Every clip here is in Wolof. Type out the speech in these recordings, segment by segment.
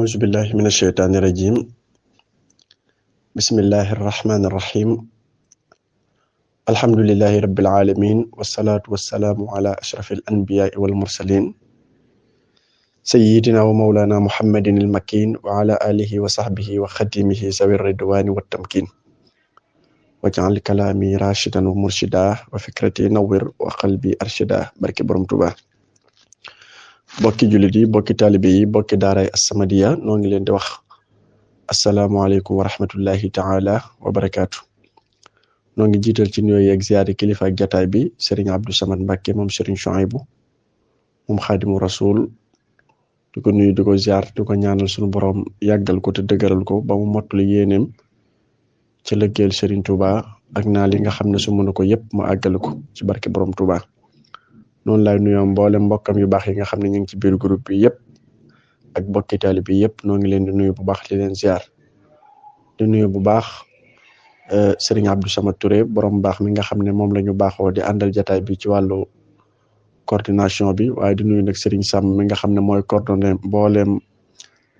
أعوذ بالله من الشيطان الرجيم بسم الله الرحمن الرحيم الحمد لله رب العالمين والصلاة والسلام على أشرف الأنبياء والمرسلين سيدنا ومولانا محمد المكين وعلى آله وصحبه وخدمه ذوي الرضوان والتمكين واجعل كلامي راشدا ومرشدا وفكرتي نور وقلبي أرشدا barke Borom Tuuba bokki jullit yi bokki taalibe yi bokki daaray As-Samadiyya noo ngi leen di wax asalaamaaleykum wa rahmatullahi taala wa barakaatu noo ngi jiital ci nuyoo yeeg ziyaare kilifa ak jataay bi Serigne Abdou Samad Mbacke moom Serigne Chouaïbou moom Xaadimu Rasul di ko nuyu di ko ziyaar di ko ñaanal sunu borom yàggal ko te dëgëral ko ba mu mottali yéeneem ci liggéeyal Serigne Touba ak naa li nga xam ne su mën ko yëpp mu àggale ko ci barke Borom Touba. noonu laay nuyoo mboolem mbokkam yu baax yi nga xam ne ñu ngi ci biir groupe bi yëpp ak bokki taalibe bi yëpp noo ngi leen di nuyu bu baax di leen ziar di nuyu bu baax Serigne Abdou Samad Touré borom baax mi nga xam ne moom la ñu baaxoo di àndal jataay bi ci wàllu coordination bi waaye di nuyu nag Serigne Sam mi nga xam ne mooy coordonné mboolem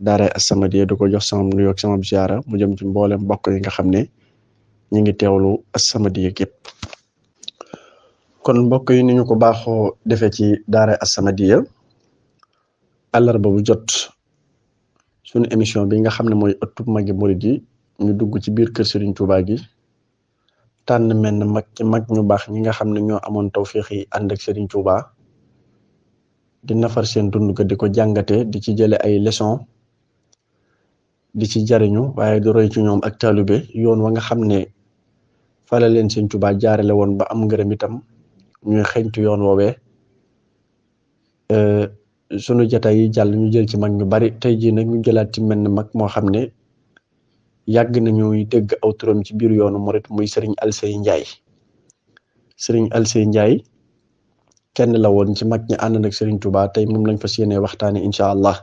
daaray As-Samadiyya di ko jox sama nuyoo ak sama ziara mu jëm ci mboolem mbokk yi nga xam ne ñu ngi teewlu As-Samadiyya yëpp. kon mbokk yi ni ñu ko baaxoo defee ci daara As-Samadiyya àllarba bu jot suñu émission bi nga xam ne mooy ëttub magi murid yi ñu dugg ci biir kër Serigne Touba gi tànn menn mag ci mag ñu baax ñi nga xam ne ñoo amoon tawféex yi ànd ak Serigne Touba di nafar seen dund ga di ko jàngate di ci jële ay leçon di ci jariñu waaye di roy ci ñoom ak taalube yoon wa nga xam ne fala leen Serigne Touba jaarale woon ba am ngërëm itam ñuy xeñtu yoon woowee sunu jataay yi jàll ñu jël ci mag ñu bari tey jii nag ñu jëlaat ci menn mag moo xam ne yàgg nañuy dégg aw turam ci biir yoonu murit muy Serigne Alsey Ndiaye Serigne Alsey Ndiaye kenn la woon ci mag ñi ànd nag Serigne Touba tey moom lañ fas yéene waxtaane incha allah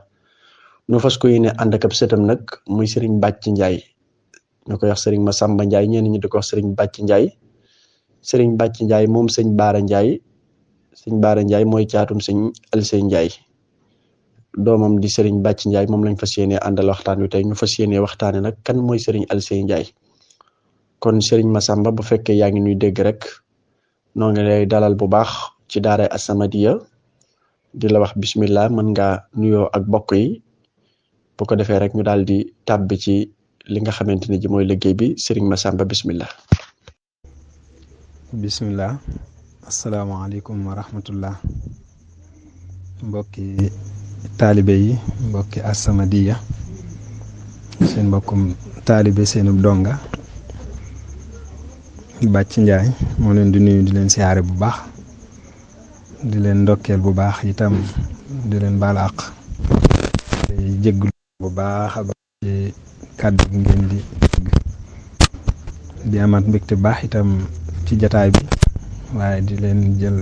ñu fas ko yéene ànd ak ab sëtam nag muy Serigne Bàcc Ndiaye ñu koy wax Serigne Massamba Ndiaye ñenn ñi di ko wax Serigne Bàcc Ndiaye Serigne Bàcc Ndiaye moom sëñ Baara Ndiaye sëñ Baara Ndiaye mooy caatum sëñ Alsey Ndiaye doomam di Serigne Bàcc Ndiaye moom lañ fas yéene àndal waxtaan wi tey ñu fas yéene waxtaane nag kan mooy Serigne Alsey Ndiaye kon Serigne Massamba bu fekkee yaa ngi ñuy dégg rek noo ngi lay dalal bu baax ci daara As-Samadiyya di la wax bismillah mën nga nuyoo ak bokk yi bu ko defee rek ñu daal di tàbbi ci li nga xamante ne ji mooy liggéey bi Serigne Massamba bismillah. bismillah asalaamaaleykum wa rahmatullah mbokki taalibe yi mbokki As-Samadiyya seen mbokkum taalibe seenub donga Bàcc Njaay moo leen di nuyu di leen siyaare bu baax di leen ndokkeel bu baax itam di leen baal àq jéggul bu baax a baax ci kàddu gi ngeen di amaat mbégte baax itam ci jataay bi waaye di leen jël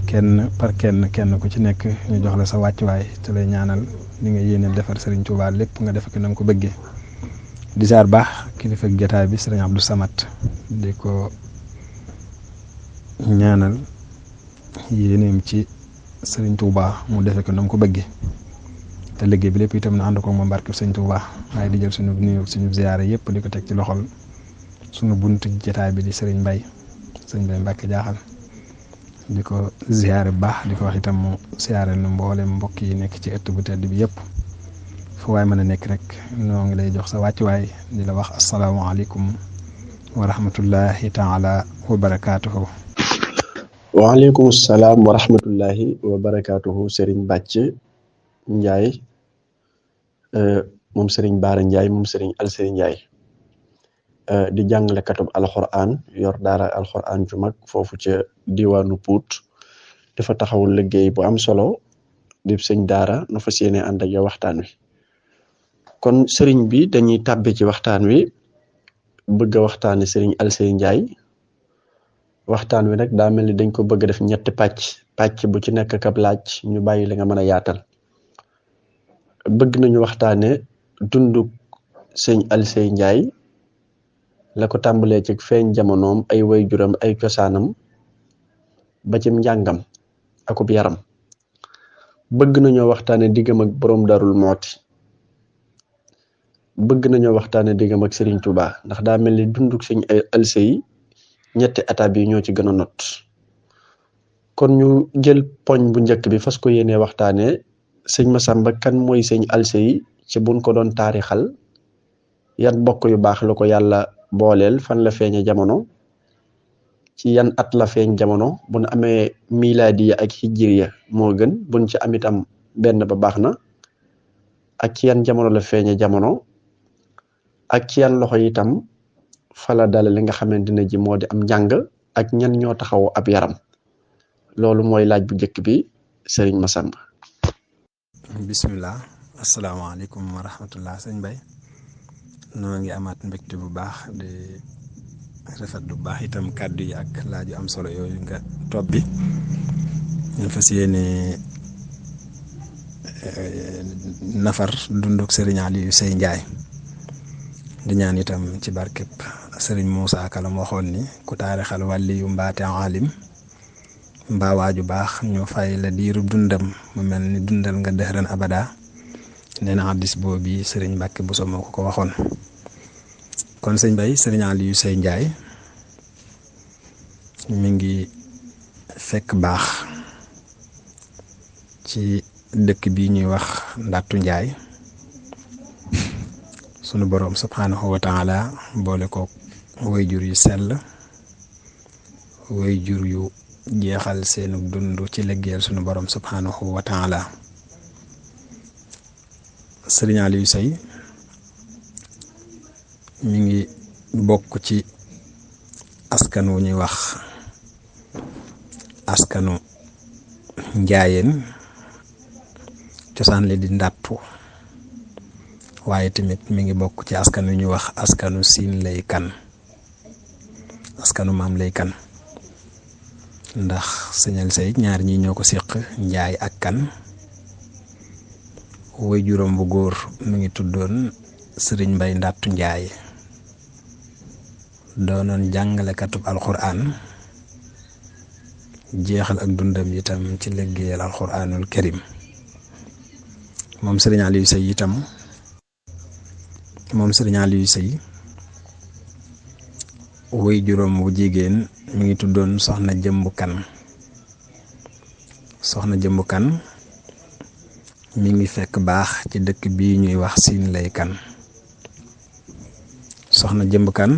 kenn par kenn ku ci nekk ñu jox la sa wàccuwaay te lay ñaanal li nga yéeneel defar Serigne Touba lépp nga def ko na nga ko bëggee di saar baax kilifa ak jataay bi Serigne Abdou Samad di ko ñaanal yéeneem ci Serigne Touba mu defe ko na nga ko bëggee te liggéey bi lépp itam na ànd ko moom barke Serigne Touba waaye di jël suñu nuyu suñu ziyaare yëpp di ko teg ci loxol sunu buntu jataay bi di Serigne Mbaye Mbacke jaaxal di ko ziyaare bu baax di ko wax itam mu ziyaare nu mboolem mbokk yi nekk ci ëtt bu tedd bi yëpp fu waay mën a nekk rek noo ngi lay jox sa wàccuwaay di la wax asalaamaaleykum wa rahmatullahi taala wa barakaatuhu. waaleykum salaam wa rahmatullahi wa barakaatuhu Serigne Bàcc Ndiaye moom Serigne Baara Ndiaye moom Serigne Alsey Ndiaye di jàngalekatub alxuraan yor daara alxuraan ju mag foofu ca diwaanu Pout dafa taxawul liggéey bu am solo di sëñ daara nu fas yéene ànd ak yow waxtaan wi kon Serigne bi dañuy tàbbi ci waxtaan wi bëgg a waxtaane Serigne Alsey Ndiaye waxtaan wi nag daa mel ni dañ ko bëgg def ñetti pàcc bu ci nekk kab laaj ñu bàyyi la nga mën a yaatal bëgg nañu waxtaane dunduk sëñ Alsey Ndiaye la ko tàmbalee ci feeñ jamonoom ay waajuram ay cosaanam ba ci njàngam akub yaram bëgg nañoo waxtaane diggam ak borom Darou Mouhty bëgg nañoo waxtaane diggam ak Serigne Touba ndax daa mel ni dunduk sëñ Alse yi ñetti étape yi ñoo ci gën a not kon ñu jël poñ bu njëkk bi fas ko yéene waxtaane sëñ Massamba kan mooy sëñ Alse yi ci buñ ko doon taarixal yan bokk yu baax la ko yàlla booleel fan la feeñe jamono ci yan at la feeñ jamono buñ amee miladiya ak hijriya moo gën buñ ci am itam benn ba baax na ak ci yan jamono la feeñe jamono ak ci yan loxo itam fala dale li nga xamante ne ji moo di am njàng ak ñan ñoo taxaw ab yaram loolu mooy laaj bu njëkk bi sëriñ Massamba. bisimilah asalaamaaleykum wa rahmatullah sëñ Bay noo ngi amaat mbégte bu baax di rafet bu baax itam kàddu yi ak laaj yu am solo yooyu nga topp bi ñu fas yéene nafar dunduk sëriñ Aliou Seye Ndiaye di ñaan itam ci barkeb sëriñ Moussa Ka la moo xool ni ku taarixal wàlli yu mbaate alim mbaa waaju baax ñu fay la diirub dundam mu mel ni dundal nga dëxëran abada nee na hadiis boobu sëriñ Mbàkke Buso moo ko waxoon. kon sëñ Bay sëriñ Aliou Seye Ndiaye mi ngi fekk baax ci dëkk bi ñuy wax Ndattu Njaay sunu boroom subhaanahu wa taala boole ko wayjur yu sell wayjur yu jeexal seenu dund ci liggéeyal sunu boroom subhaanahu wa taala. sëriñ Aliou Seye mi ngi bokk ci askan wu ñuy wax askanu njaayeen cosaan li di ndàttu waaye tamit mi ngi bokk ci askan wu ñuy wax askanu siin lay kan askanu maam lay kan ndax sëñal Seye ñaar ñi ñoo ko séq njaay ak kan woy juróom bu góor mi ngi tuddoon sëriñ Mbay Ndattu Njaay doonoon jàngalekatub alxuraan jeexal ak dundam itam ci liggéeyal alxuraanul karim moom sëriñ Aliou Seye woy juróom bu jigéen mi ngi tuddoon soxna Jëmbu Kan mi ngi fekk baax ci dëkk bii ñuy wax siin lay kan soxna Jëmbu Kan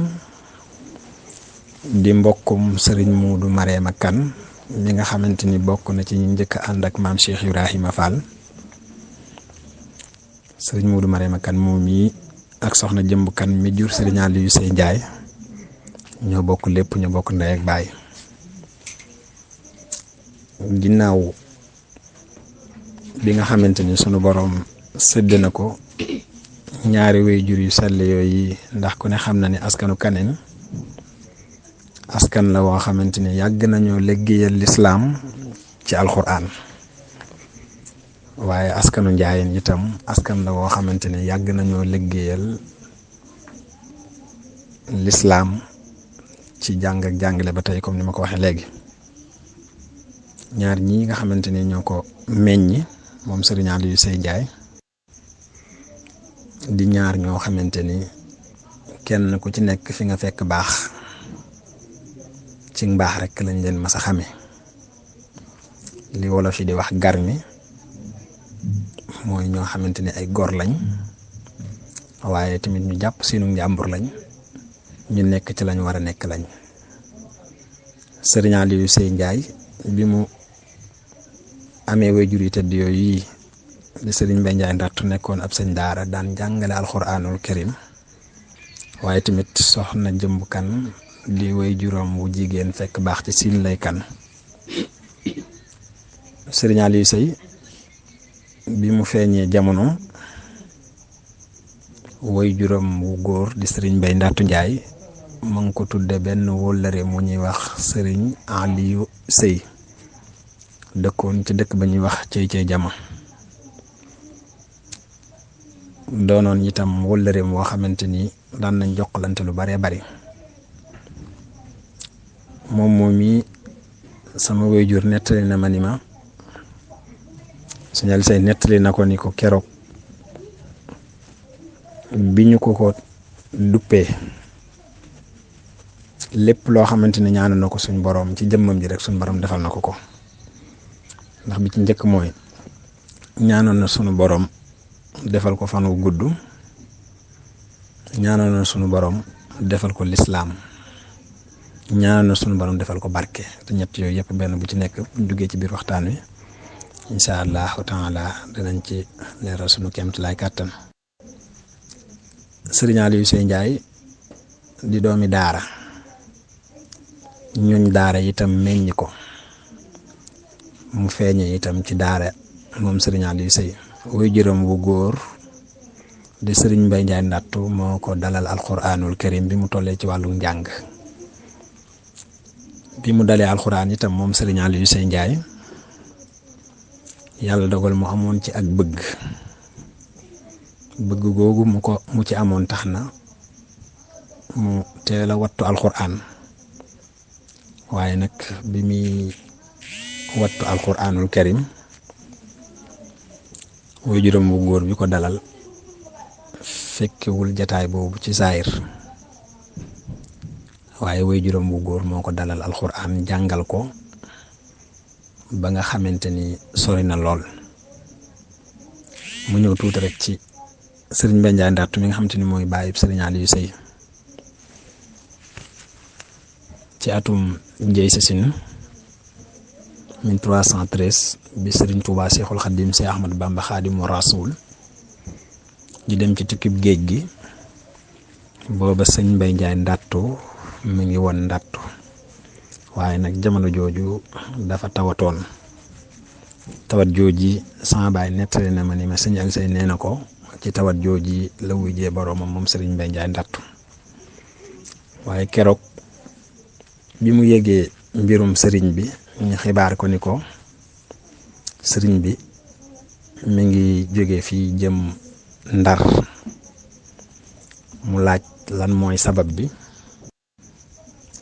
di mbokkum sëriñ Muudu Mareema Kan mi nga xamante ni bokk na ci ñu njëkk ànd ak maam Cheikh Ibrahima Fall sëriñ Muudu Mareema Kan moom yi ak soxna Jëmbu Kan mi jur sëriñ Aliou Seye Ndiaye ñoo bokk lépp ñoo bokk ndey ak baay. ginnaaw bi nga xamante ni sunu boroom sëdd na ko ñaari waajur yu sell yooyu ndax ku ne xam na ni askanu Kaneen askan la woo xamante ni yàgg nañoo liggéeyal lislaam ci alxuraan waaye askanu njaayeen itam askan la woo xamante ni yàgg nañoo liggéeyal lislaam ci jàng ak jàngale ba tey comme ni ma ko waxee léegi ñaar ñii nga xamante ni ñoo ko meññi moom sëriñ Aliou Seye Ndiaye di ñaar ñoo xamante ni kenn ku ci nekk fi nga fekk baax ci mbaax rek lañ leen mas a xame li wolof yi di wax garmi mooy ñoo xamante ni ay góor lañ waaye tamit ñu jàpp seenu njàmbur lañ ñu nekk ci lañ war a nekk lañ sëriñ Aliou Seye Ndiaye bi mu amee waajur yu tedd yooyu yi di sëriñ Mbay Njaay Ndattu nekkoon ab sëñ daara daan jàngale alxuraanul karim waaye tamit soxna Jëmbu Kan di waajuram wu jigéen fekk baax ci siin lay kan sëriñ Aliou Seye bi mu feeñee jamono waajuram wu góor di sëriñ Mbay Ndattu Njaay ma ngi ko tudde benn wóllëre mu ñuy wax sëriñ Aliou Seye dëkkoon ci dëkk ba ñuy wax cey jama doonoon itam wóllëre moo xamante ni daan nañ jokkalante lu bare bari moom mi sama waajur nettali na ma ni ma Sëñ Aliou Seye nettali na ko ni ko keroog bi ñu ko duppee lépp loo xamante ne ñaanu na ko suñ borom ci jëmmam ji rek suñ borom defal na ko ndax bi ci njëkk mooy ñaanoon na sunu borom defal ko fan wu gudd, ñaanoon na sunu borom defal ko lislaam, ñaanoon na sunu borom defal ko barke. te ñett yooyu yëpp benn bu ci nekk buñ duggee ci biir waxtaan wi incha allahu taala dinañ ci leeral sunu kéemtalaay kàttan. Sëriñ Aliou Seye Ndiaye di doomi daara, ñuñ daara itam meññ ko, mu feeñe itam ci daara moom Sëriñ Aliou Seye. way juróom wu góor di Sëriñ Mbay Njaay Ndattu moo ko dalal alquranul karim bi mu tollee ci wàllu njàng. bi mu dalee alquran itam moom Sëriñ Aliou Seye Ndiaye yàlla dogal mu amoon ci ak bëgg googu mu ci amoon tax na mu teel a wattu alquran, waaye nag bi muy wattu alquranul karim way juróom bu góor bi ko dalal fekkewul jataay boobu ci saayir, waaye way juróom bu góor moo ko dalal alquran jàngal ko ba nga xamante ni sori na lool. mu ñëw tuuti rek ci Sëriñ Mbay Njaay Ndattu mi nga xamante ni mooy bàyyib Sëriñ Aliou Seye. ci atum njëy sasin 1313 bi Sëriñ Tuubaa Seexul Xadiim Seex Ahmadu Bamba Xaadimu Rasuul di dem ci tukkib géej gi, booba Sëñ Mbay Njaay Ndattu mi ngi woon Ndattu, waaye nag jamono jooju dafa tawatoon. tawat jooji sama baay nettali na ma ni ma Sëñ Aliou Seye nee na ko ci tawat jooji la wujjee boroomam moom Sëriñ Mbay Njaay Ndattu. waaye keroog bi mu yëgee mbirum sëriñ bi ñu xibaar ko ni ko sëriñ bi mi ngi jóge fii jëm Ndar, mu laaj lan mooy sabab bi,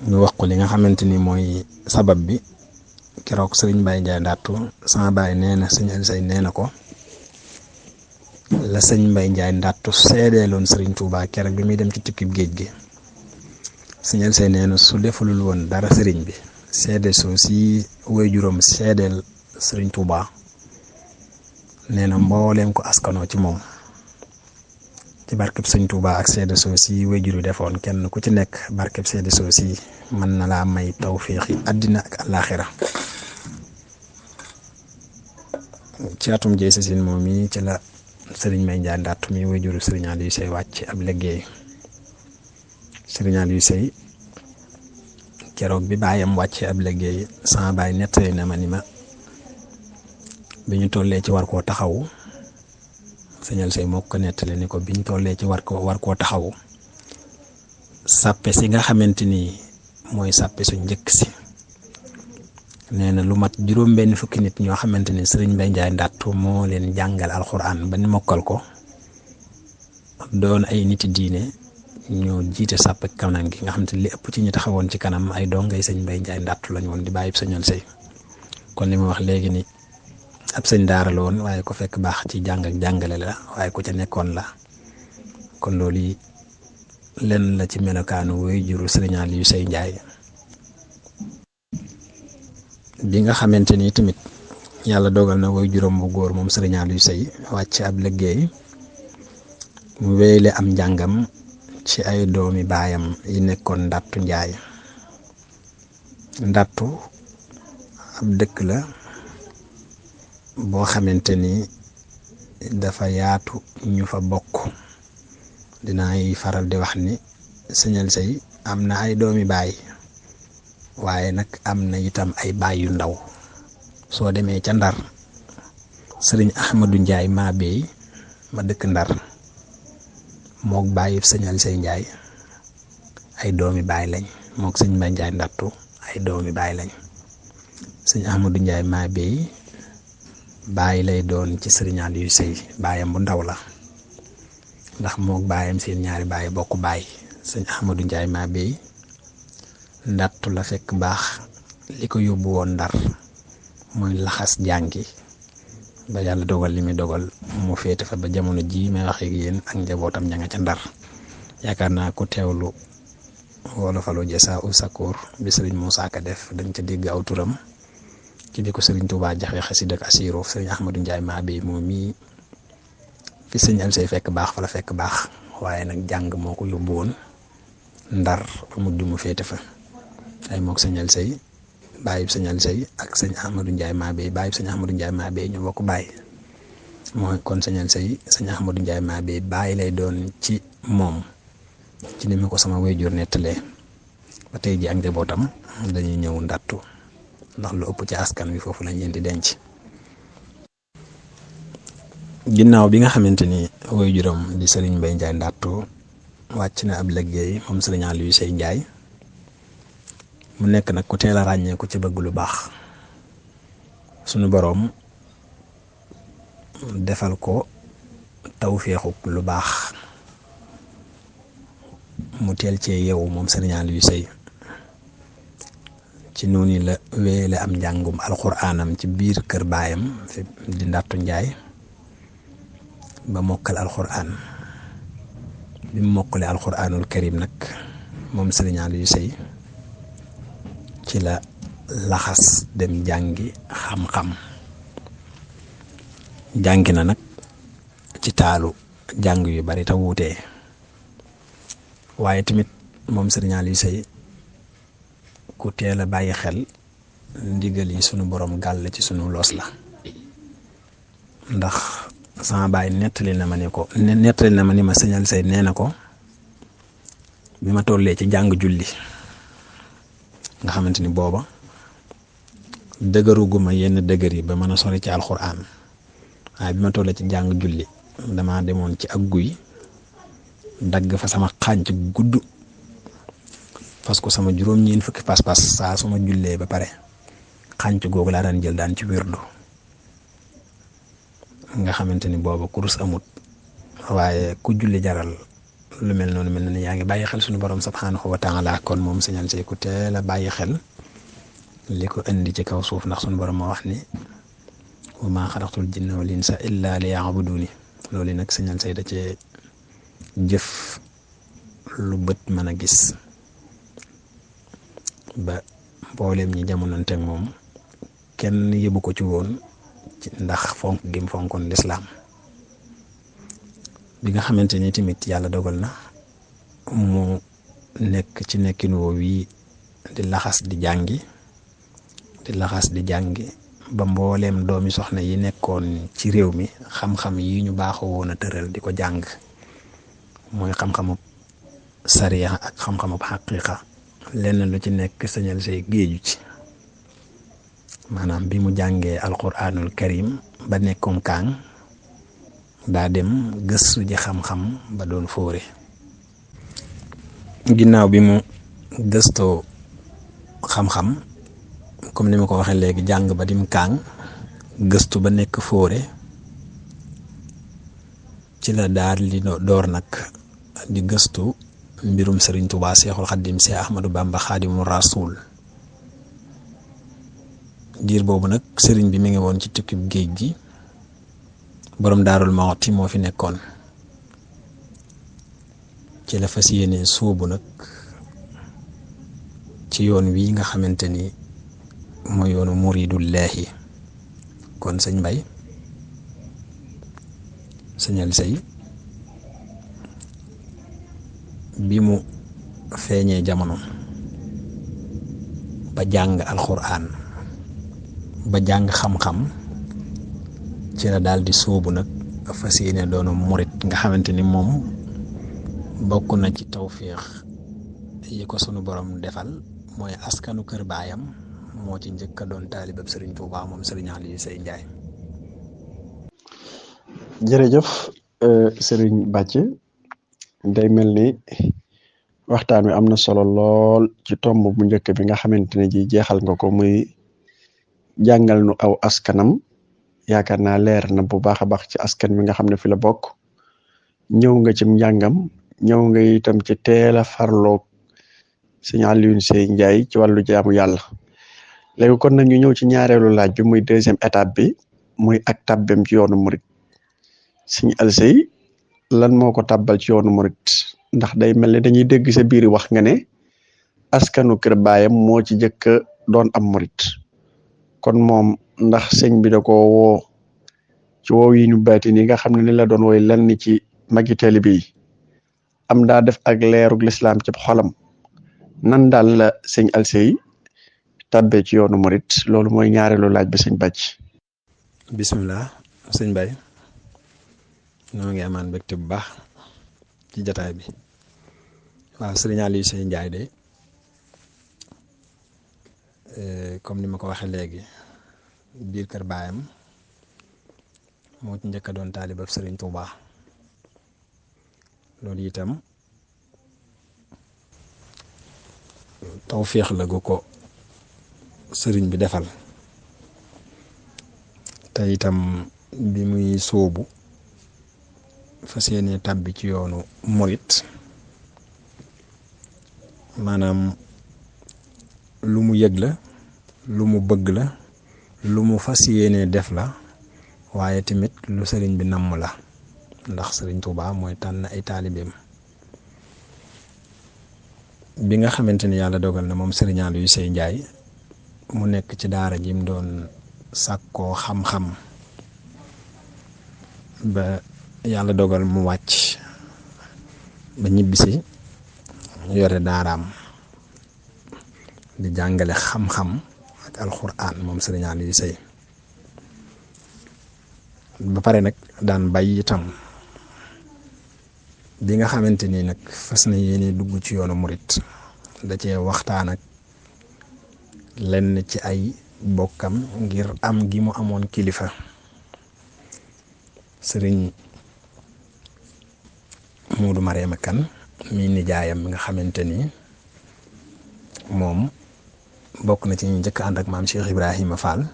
ñu wax ko li nga xamante ni mooy sabab bi. keroog Sëriñ Mbay Njaay Ndattu sama baay nee na Sëñ Aliou Seye nee na ko la Sëñ Mbay Njaay Ndattu seedeeloon Sëriñ Tuubaa keroog bi muy dem ci tukkib géej gi. Sëñ Aliou Seye nee na su defalul woon dara sëriñ bi, seede soo si way juróom seedeel Sëriñ Tuubaa, nee na mbooleem ko askanoo ci moom ci barkeb Sëñ Tuubaa ak seede soo si way juru defoon kenn ku ci nekk barkeb seede soo si mën na laa may tawfiixi àddina ak àllaaxira. ci atum jëy sasin moom mi ci la Sëriñ Mbay Njaay Ndattu mi way juru Sëriñ Aliou Seye wàcc ab liggéey. Sëriñ Aliou Seye keroog bi baayam wàcce ab liggéey sama baay nettali na ma ni ma bi ñu tollee ci war koo taxawu, Sëñ Aliou Seye moo ko nettali ni ko bi ñu tollee ci war koo taxawu, sàppe si nga xamante ni mooy sàppe su njëkk si, nee na lu mat juróom benn fukki nit ñoo xamante ni Sëriñ Mbay Njaay Ndattu moo leen jàngal alxuraan ba ñu mokkal ko, doon ay niti diine ñoo jiite sàpp kanam gi nga xam te li ëpp ci ñu taxawoon ci kanam ay dongay Sëñ Mbay Njaay Ndattu lañ woon di bàyyib Sëñ Aliou Seye. kon li ma wax léegi ni ab sëñ daara la woon, waaye ko fekk baax ci jàng ak jàngale la, waaye ku ca nekkoon la. kon loolu yi lenn la ci melokaanu way juru Sëriñ Aliou Seye Ndiaye. bi nga xamante ni tamit yàlla dogal na way juróom bu góor moom Sëriñ Aliou Seye wàcc ab liggéey, mu wéyle am njàngam ci ay doomi baayam yi nekkoon Ndattu Njaay. Ndattu ab dëkk la boo xamante ni dafa yaatu ñu fa bokk. dinaay faral di wax ni Sëñ Aliou Seye am na ay doomi baay, waaye nag am na itam ay baay yu ndaw. soo demee ca Ndar, Sëriñ Ahmadu Njaay maa beey ma dëkk Ndar mook bàyyib Sëñ Aliou Seye Ndiaye ay doomi baay lañ, mook Sëñ Mbay Njaay Ndattu ay doomi baay lañ. Sëñ Ahmadu Njaay maa beey baay lay doon ci Sëriñ Aliou Seye, baayam bu ndaw la ndax mook baayam seen ñaari baay bokk baay. Sëñ Ahmadu Njaay maa beey Ndattu la fekk baax, li ko yóbbu woon Ndar mooy laxas jàngi ba yàlla dogal li muy dogal mu féete fa ba jamono ji may wax ak yéen ak njabootam ña nga ca Ndar. yaakaar naa ku teewlu wolofalu Jasaa-u Sakoor bi sëriñ Moussa Ka def dañ ca dégg aw turam ci di ko sëriñ Touba jaxe xasida ak asiru sëriñ Ahmadou Ndiaye Mabé moom mii fi sëñ Alsey fekk baax fa la fekk baax waaye nag jàng moo ko yóbbu woon Ndar fa mujj mu féete fa ay mook sëñ Alsey bàyyib sëñ Alsey ak sëñ Ahmadou Ndiaye Mabé bàyyib sëñ Ahmadou Ndiaye Mabé ñu bokk bàyyi mooy kon sëñ Alsey sëñ Ahmadou Ndiaye Mabé bàyyi lay doon ci moom ci ni ma ko sama waajur nettalee ba tey ji ak njabootam dañuy ñëw ndattu ndax lu ëpp ci askan wi foofu lañ leen di denc. ginnaaw bi nga xamante ni waajuram di Serigne Mbaye Ndiaye ndattu wàcc na ab liggéey moom Serigne Aliou Seye Ndiaye mu nekk nag ku teel a ràññee ku ci bëgg lu baax sunu boroom defal ko tawféexu lu baax. mu teel cee yeewu moom Serigne Aliou Seye ci noonu la wéyale am njàngum alxuraanam ci biir kër baayam fi di Ndattu Njaay ba mokkal alxuraan bi mu mokkalee alxuraanul karim nag moom Serigne Aliou Seye ci la laxas dem jàngi xam-xam jàngi na nag ci taalu jàng yu bari te wuutee waaye tamit moom Serigne Aliou Seye ku teel a bàyyi xel ndigal yi sunu borom gàll ci sunu loos la ndax sama baay nettali na ma ni ma Serigne Aliou Seye nee na ko bi ma tollee ci jàng julli nga xamante ni booba dëgëruguma yenn dëgër yi ba mën a sori ci alxuraan waaye bi ma tollee ci jàng julli dama demoon ci ak guy dagg fa sama xànc gudd parce que sama juróom-ñeent fukki pas-pas saa su ma jullee ba pare xànc googu laa daan jël daan ci wirdu nga xamante ni booba kurus amut waaye ku julli jaral lu mel noonu mel na ni yaa ngi bàyyi xel suñu borom subhanahu wa taala kon moom Serigne Aliou Seye ku teel a bàyyi xel li ko indi ci kaw suuf ndax suñu borom moo wax ni wa maa xalaqtul jinna wal insa illa liya'buduni loolu nag Serigne Aliou Seye da cee jëf lu bët mën a gis ba mbooleem ñi jamononteeg moom kenn yëbu ko ci woon ndax fonk gim fonkoon lislaam bi nga xamante ni tamit yàlla dogal na mu nekk ci nekkin woo wii di laxas di jàngi ba mbooleem doomi soxna yi nekkoon ci réew mi xam-xam yi ñu baaxoo woon a tëral di ko jàng mooy xam-xamu sariya ak xam-xamu xaqiiqa lenn lu ci nekk Serigne Aliou Seye géeju ci maanaam bi mu jàngee alquranul karim ba nekkoon kaang daa dem gëstu ji xam-xam ba doon fóore ginnaaw bi mu gëstoo xam-xam comme ni ma ko waxee léegi jàng ba dim kaang gëstu ba nekk fóore ci la daal li door nag di gëstu mbirum Serigne Touba Seexul Xaddim Seex Ahmadou Bamba Xaadimu Rasuul diir boobu nag sëriñ bi mi ngi woon ci tukkib géej gi borom Daarul Muxti moo fi nekkoon ci la fas yéene suubu nag ci yoon wi nga xamante ni mooy yoonu muridullaahi kon sëñ Mbay Serigne Aliou Seye bi mu feeñee jamono ba jàng alxuraan ba jàng xam-xam ci la daal di sóobu nag fas yéene doonu murit nga xamante ni moom bokk na ci tawféex yi ko sunu borom defal mooy askanu kër baayam moo ci njëkk a doon taalibab Serigne Touba moom Serigne Aliou Seye Ndiaye. jërëjëf Serigne Bàcc day mel ni waxtaan wi am na solo lool ci tomb bu njëkk bi nga xamante ne ji jeexal nga ko muy jàngal nu aw askanam yaakaar naa leer na bu baax a baax ci askan wi nga xam ne fi la bokk ñëw nga ci njàngam ñëw nga itam ci teel a farloog Serigne Aliou Seye Ndiaye ci wàllu jaamu yàlla léegi kon nag ñu ñëw ci ñaareelu laaj bi muy deuxième étape bi muy ak tàbbeem ci yoonu murit sëñ Alsey lan moo ko tàbbal ci yoonu murit ndax day mel ni dañuy dégg sa biir wax nga ne askanu kër baayam moo ci jëkk doon am murit kon moom ndax sëñ bi da ko woo ci woow yi ñu baatin yi nga xam ne ni la doon woy lan ni ci magi taalibe yi am daa def ak leerug lislaam ci xolam nan daal la sëñ Alsey tàbbee ci yoonu murit loolu mooy ñaareelu laaj bi sëñ Bàcc. bisimilah sëñ Baye ñoo ngi amaan mbégte bu baax ci jataay bi waaw sëriñ Aliou Seye Ndiaye de comme ni ma ko waxee léegi biir kër baayam moo ci njëkk a doon taalibab sëriñ Touba loolu itam tawféex la gu ko sëriñ bi defal te itam bi muy sóobu fas yéene tàbbi ci yoonu murit maanaam lu mu yëg la lu mu bëgg la lu mu fas yéene def la waaye tamit lu sëriñ bi namm la ndax sëriñ Touba mooy tànn ay taalibeem bi nga xamante ni yàlla dogal na moom sëriñ Aliou Seye Ndiaye mu nekk ci daara ji mu doon sàkkoo xam-xam ba yàlla dogal mu wàcc ba ñibbisi yore daaraam di jàngale xam-xam ak alxuraan moom sëriñ Aliou Seye ba pare nag daan bay itam bi nga xamante ni nag fas na yéene dugg ci yoonu murit da cee waxtaan ak lenn ci ay bokkam ngir am gi mu amoon kilifa sëriñ Muudu Mareema Kan mi nijaayam nga xamante ni moom bokk na ci ñu njëkk ànd ak maam Cheikh Ibrahima Fall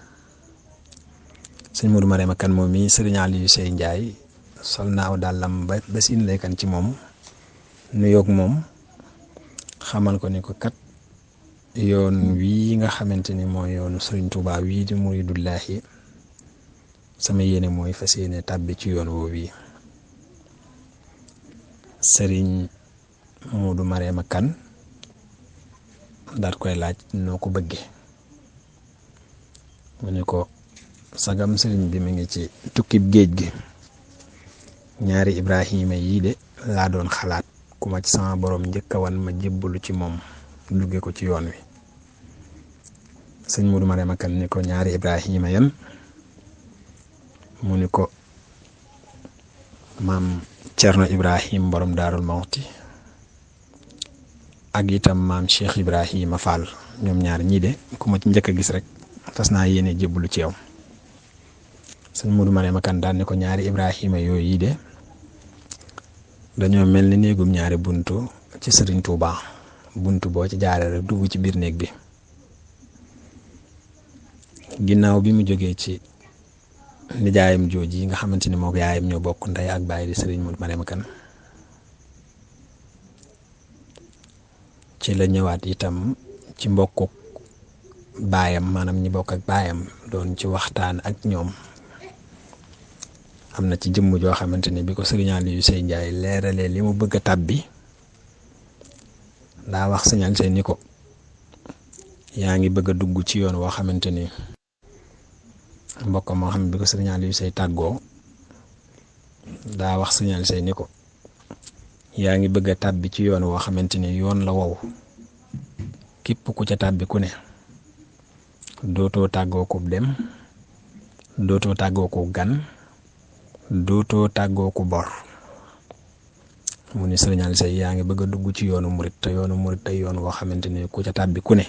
sëñ Muudu Mareema Kan moom mi sëriñ Aliou Seye Ndiaye sol naaw dàllam ba siin laykan ci moom nuyoog moom xamal ko ni ko kat yoon wii nga xamante ni mooy yoonu sëriñ Touba wii di muridullahi sama yéene mooy fas yéene tàbbi ci yoon woo wii sëriñ Muudu Mareema Kan daat koy laaj noo ko bëggee mu ne ko sagam sëriñ bi mi ngi ci tukkib géej gi ñaari Ibrahima yii de laa doon xalaat ku ma ci sama borom njëkk a wan ma jébbalu ci moom dugge ko ci yoon wi sëñ Muudu Mareema Kan ni ko ñaari Ibrahima yan mu ni ko maam Cerno Ibrahim borom Daarul Mawti ak itam maam Cheikh Ibrahima Fall ñoom ñaar ñii de ku ma ci njëkk a gis rek fas naa yéene jébbalu ci yow sëñ Muudu Mareema Kan daal ni ko ñaari Ibrahima yooyu yi de dañoo mel ni néegum ñaari buntu ci sëriñ Touba buntu boo ci jaaree rek dugg ci biir néeg bi ginnaaw bi mu jógee ci nijaayam jooji nga xamante ni moo ko yaayam ñoo bokk ndey ak baay di sëriñ Muudu Mareema Kan ci la ñëwaat itam ci mbokkuk baayam maanaam ñi bokk ak baayam doon ci waxtaan ak ñoom am na ci jëmm joo xamante ni bi ko sëriñ Aliou Seye Ndiaye leeralee li mu bëgg a tàbbi daa wax sëriñ Aliou Seye ni ko yaa ngi bëgg a dugg ci yoon woo xamante ni mbokk moo xam ne bi ko sëriñ Aliou Seye tàggoo daa wax sëriñ Aliou Seye ni ko yaa ngi bëgg a tàbbi ci yoon woo xamante ni yoon la wow képp ku ca tàbbi ku ne dootoo tàggoo ko dem dootoo tàggoo ko gan dootoo tàggoo ko bor mu ni sëriñ Aliou Seye yaa ngi bëgg a dugg ci yoonu murit te yoonu murit te yoon woo xamante ni ku ca tàbbi ku ne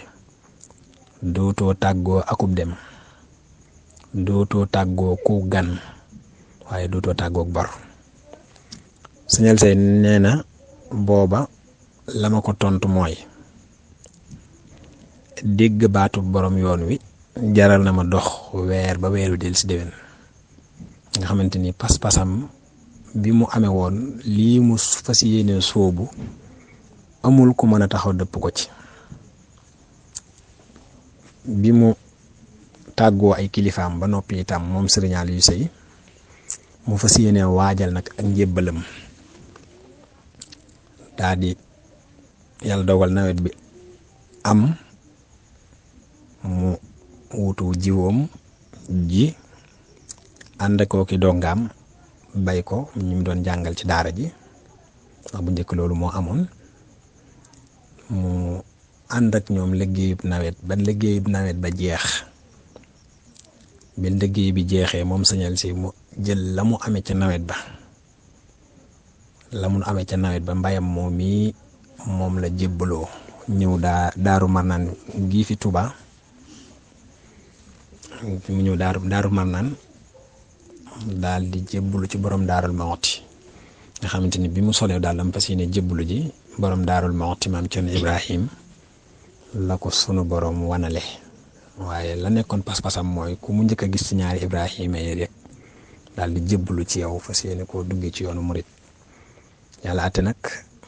dootoo tàggoo akub dem dootoo tàggoo ku gan waaye dootoo tàggoo bor sëriñ Aliou Seye nee na booba la ma ko tontu mooy dégg baatu borom yoon wi jaral na ma dox weer ba weeru del si déwén nga xamante ni pas-pasam bi mu amee woon lii mu fas yéene sóobu amul ku mën a taxaw dëpp ko ci bi mu tàggoo ay kilifaam ba noppi itam moom Serigne Aliou Seye mu fas yéene waajal nag ak njébbalam daa di yàlla dogal nawet bi am mu wutu jiwoom ji ànd ak ki dongaam bay ko ñu mu doon jàngal ci daara ji ndax bu njëkk loolu moo amoon mu ànd ak ñoom liggéeyub nawet ba jeex bi liggéey bi jeexee moom Serigne Aliou Seye mu jël la mu amee ca nawet ba mbayam moom la jébbaloo ñëw daaru marnaan gii fi Touba mu ñëw daaru marnaan daal di jébbalu ci borom daarul Mawti nga xamante ni bi mu solee daal dama fas yéene jébbalu ji borom daarul Mawti maam Cerno Ibrahim la ko sunu borom wanale waaye la nekkoon pas-pasam mooy ku mu njëkk a gis ci ñaari Ibrahima yi rek daal di jébbalu ci yow fas yéene koo duggee ci yoonu murit yàlla ate nag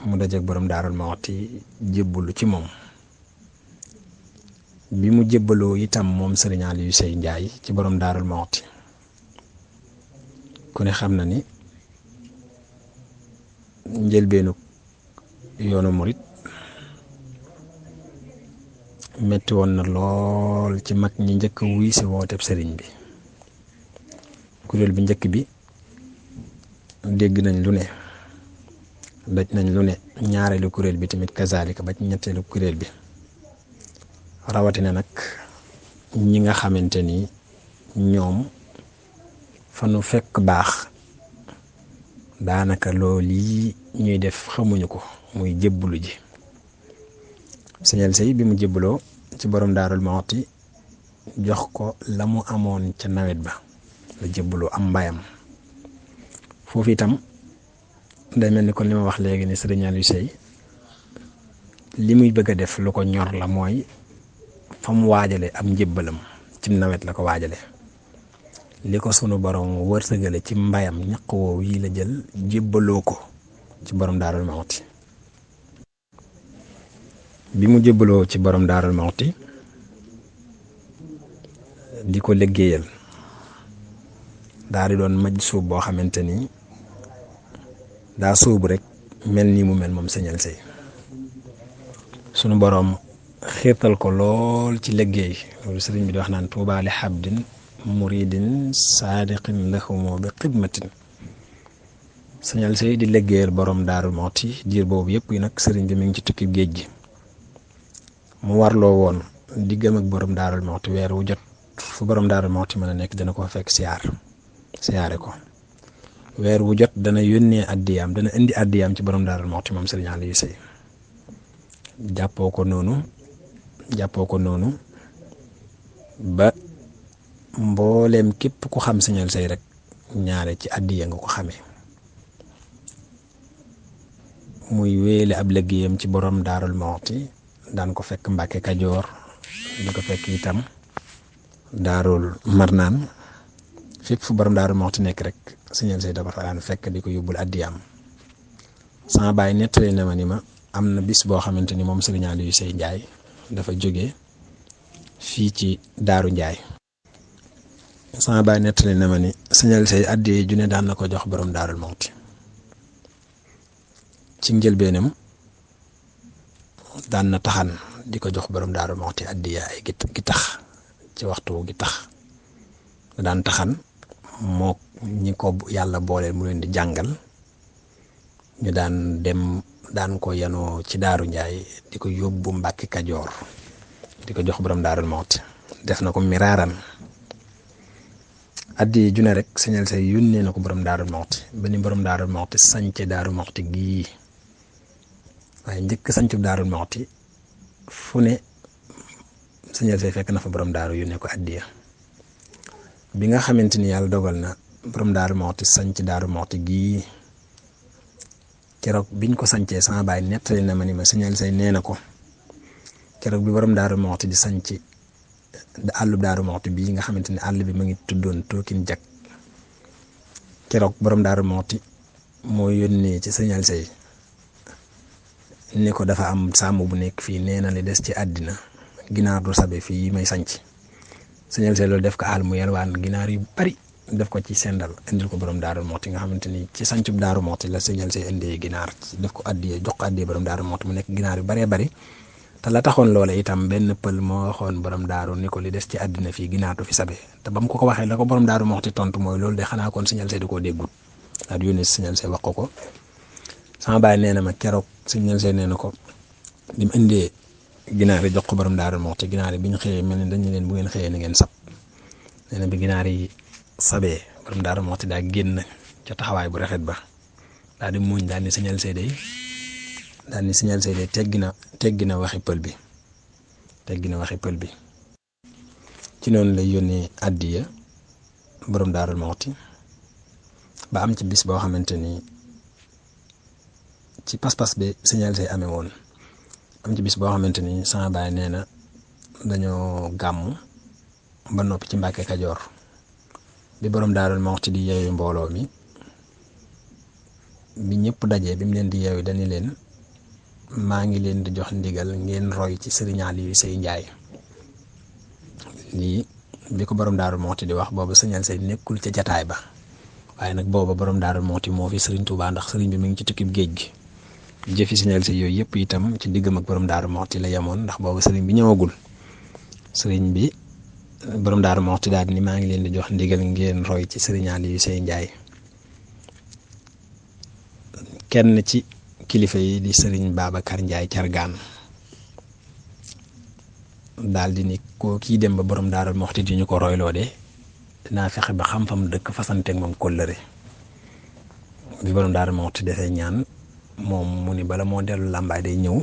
mu dajeek borom daarul Mawti jébbalu ci moom bi mu jébbaloo itam moom Serigne Aliou Seye Ndiaye ci borom daarul Mawti ku ne xam na ni njëlbeenu yoonu murit metti woon na lool ci mag ñi njëkk wuy si wooteeb sëriñ bi kuréel bi njëkk bi dégg nañ lu ne daj nañ lu ne ñaareelu kuréel bi tamit kazalika ba ci ñetteelu kuréel bi rawatina nag ñi nga xamante ni ñoom fa nu fekk baax daanaka loolu yi ñuy def xamuñu ko muy jébbalu ji Serigne Aliou Seye bi mu jébbaloo ci borom daarul Mawti jox ko la mu amoon ca nawet ba la jébbaloo am mbayam foofu itam day mel ni kon li ma wax léegi ni Serigne Aliou Seye li muy bëgg a def lu ko ñor la mooy fa mu waajale am njébbalam ci nawet la ko waajale li ko sunu borom wërsëgale ci mbayam ñaq woow yi la jël jébbaloo ko ci borom daarul Mawti bi mu jébbaloo ci borom daarul Mawti di ko liggéeyal daa di doon maj suub boo xamante ni daa suubu rek mel nii mu mel moom Serigne Aliou Seye sunu borom xiirtal ko lool ci liggéey loolu sëriñ bi di wax naan tuuba li xabdin muridin saadiqin lahumoo bi xidmatin Serigne Aliou Seye di liggéeyal borom daarul Mawti diir boobu yëpp yi nag sëriñ bi mi ngi ci tukki géej gi mu warloo woon diggam ak borom daarul Mawti weer wu jot fu borom daarul Mawti mën a nekk dana ko fekk siyaare ko weer wu jot dana yónnee addiyaam dana indi addiyaam ci borom daarul Mawti moom Serigne Aliou Seye jàppoo ko noonu ba mbooleem képp ku xam Serigne Aliou Seye rek ñaare ci addiya nga ko xamee muy wéele ab liggéeyam ci borom daarul Mawti daan ko fekk Mbàkke Kajoor di ko fekk itam daarul Marnaan fépp fu borom daarul Mawti nekk rek Serigne Aliou Seye dafa fa daan fekk di ko yóbbul addiyaam sama baay nettali na ma ni ma am na bis boo xamante ni moom Serigne Aliou Seye Ndiaye dafa jóge fii ci Daaru Ndiaye sama baay nettali na ma ni Serigne Aliou Seye addiya ju ne daan na ko jox borom daarul Mawti ci njëlbeenam daan na taxan di ko jox borom daarul Mawti addiya ay gi tax ci waxtu gi tax daan taxan moo ñi ko yàlla booleel mu leen di jàngal ñu daan dem daan ko yanoo ci Daaru Njaay di ko yóbbu Mbàkke Kajoor di ko jox borom daarul Mawti def na ko miraaran addi ju ne rek Serigne Aliou Seye yónnee na ko borom daarul Mawti ba ni borom daarul Mawti sañce Daaru Mawti gii waaye njëkk sañcu daarul Mawti fu ne Serigne Aliou Seye fekk na fa borom daaru yónnee ko addiya bi nga xamante ni yàlla dogal na borom daarul Mawti sañc Daaru Mawti gii keroog biñ ko sañcee sama baay nettali na ma ni ma Serigne Aliou Seye nee na ko keroog bi borom Daaru Mawti di sañc àllub Daaru Mawti bii nga xamante ni àll bi ma ngi tuddoon Tookin Jak keroog borom Daaru Mawti moo yónnee ci Serigne Aliou Seye ni ko dafa am sàmm bu nekk fii nee na li des ci àddina ginaar du sabe fii may sañc Sëñ Alsey loolu def ko àll mu yelwaan ginaar yu bari def ko ci sendal indil ko borom Daaru Muxti nga xamante ni ci sancub Daaru Muxti la Sëñ Alsey indee ginaar def ko addiyee jox ko addiyee borom Daaru Muxti mu nekk ginaar yu baree bari te la taxoon loola itam benn pël moo waxoon borom daaru ni ko li des ci àddina fii ginaar du fi sabe te ba mu ko waxee la ko borom Daaru Muxti tontu mooy loolu de xanaa kon Sëñ Alsey da koo déggut daal di yónnee Sëñ Alsey wax ko sama baay nee na ma keroog Sëñ Alsey nee na ko bi mu indee ginaar yi jox ko borom Daaru Muxti ginaar yi bi ñu xëyee mel ni dañu leen bu ngeen xëyee na ngeen sab nee na bi ginaar yi sabee borom Daaru Muxti daa génn ca taxawaay bu rafet ba daal di muuñ daal ni Sëñ Alsey day teggi na waxi pël bi ci noonu lay yónnee addiya borom Daaru Muxti ba am ci bis boo xamante ni ci pas-pas bi Sëñ Alsey amee woon am ci bis boo xamante ni sama baay nee na dañoo gàmm ba noppi ci Mbàkke Kajoor bi borom Daaru Muxti di yeewu mbooloo mi bi ñëpp dajee bi mu leen di yeewu dañu leen maa ngi leen di jox ndigal ngeen roy ci Sëriñ Aliou Sey Njaay lii bi ko borom Daaru Muxti di wax boobu Sëñ Alsey nekkul ca jataay ba waaye nag booba borom Daaru Muxti moo fi Sëriñ Tuubaa ndax sëriñ bi mu ngi ci tukkib géej gi jëfi Sëñ Alsey yooyu yëpp itam ci diggam ak borom Daaru Muxti la yemoon ndax boobu sëriñ bi ñëwagul sëriñ bi borom Daaru Muxti daal ni maa ngi leen di jox ndigal ngeen roy ci Sëriñ Aliou Sey Njaay kenn ci kilifa yi di Sëriñ Babacar Njaay Cargaan daal di ni ko kii dem ba borom Daaru Muxti di ñu ko royloo de dinaa fexe ba xam fam dëkk fasanteeg moom kóllëre bi borom Daaru Muxti defee ñaan moom mu ni bala moo dellu làmbaay day ñëw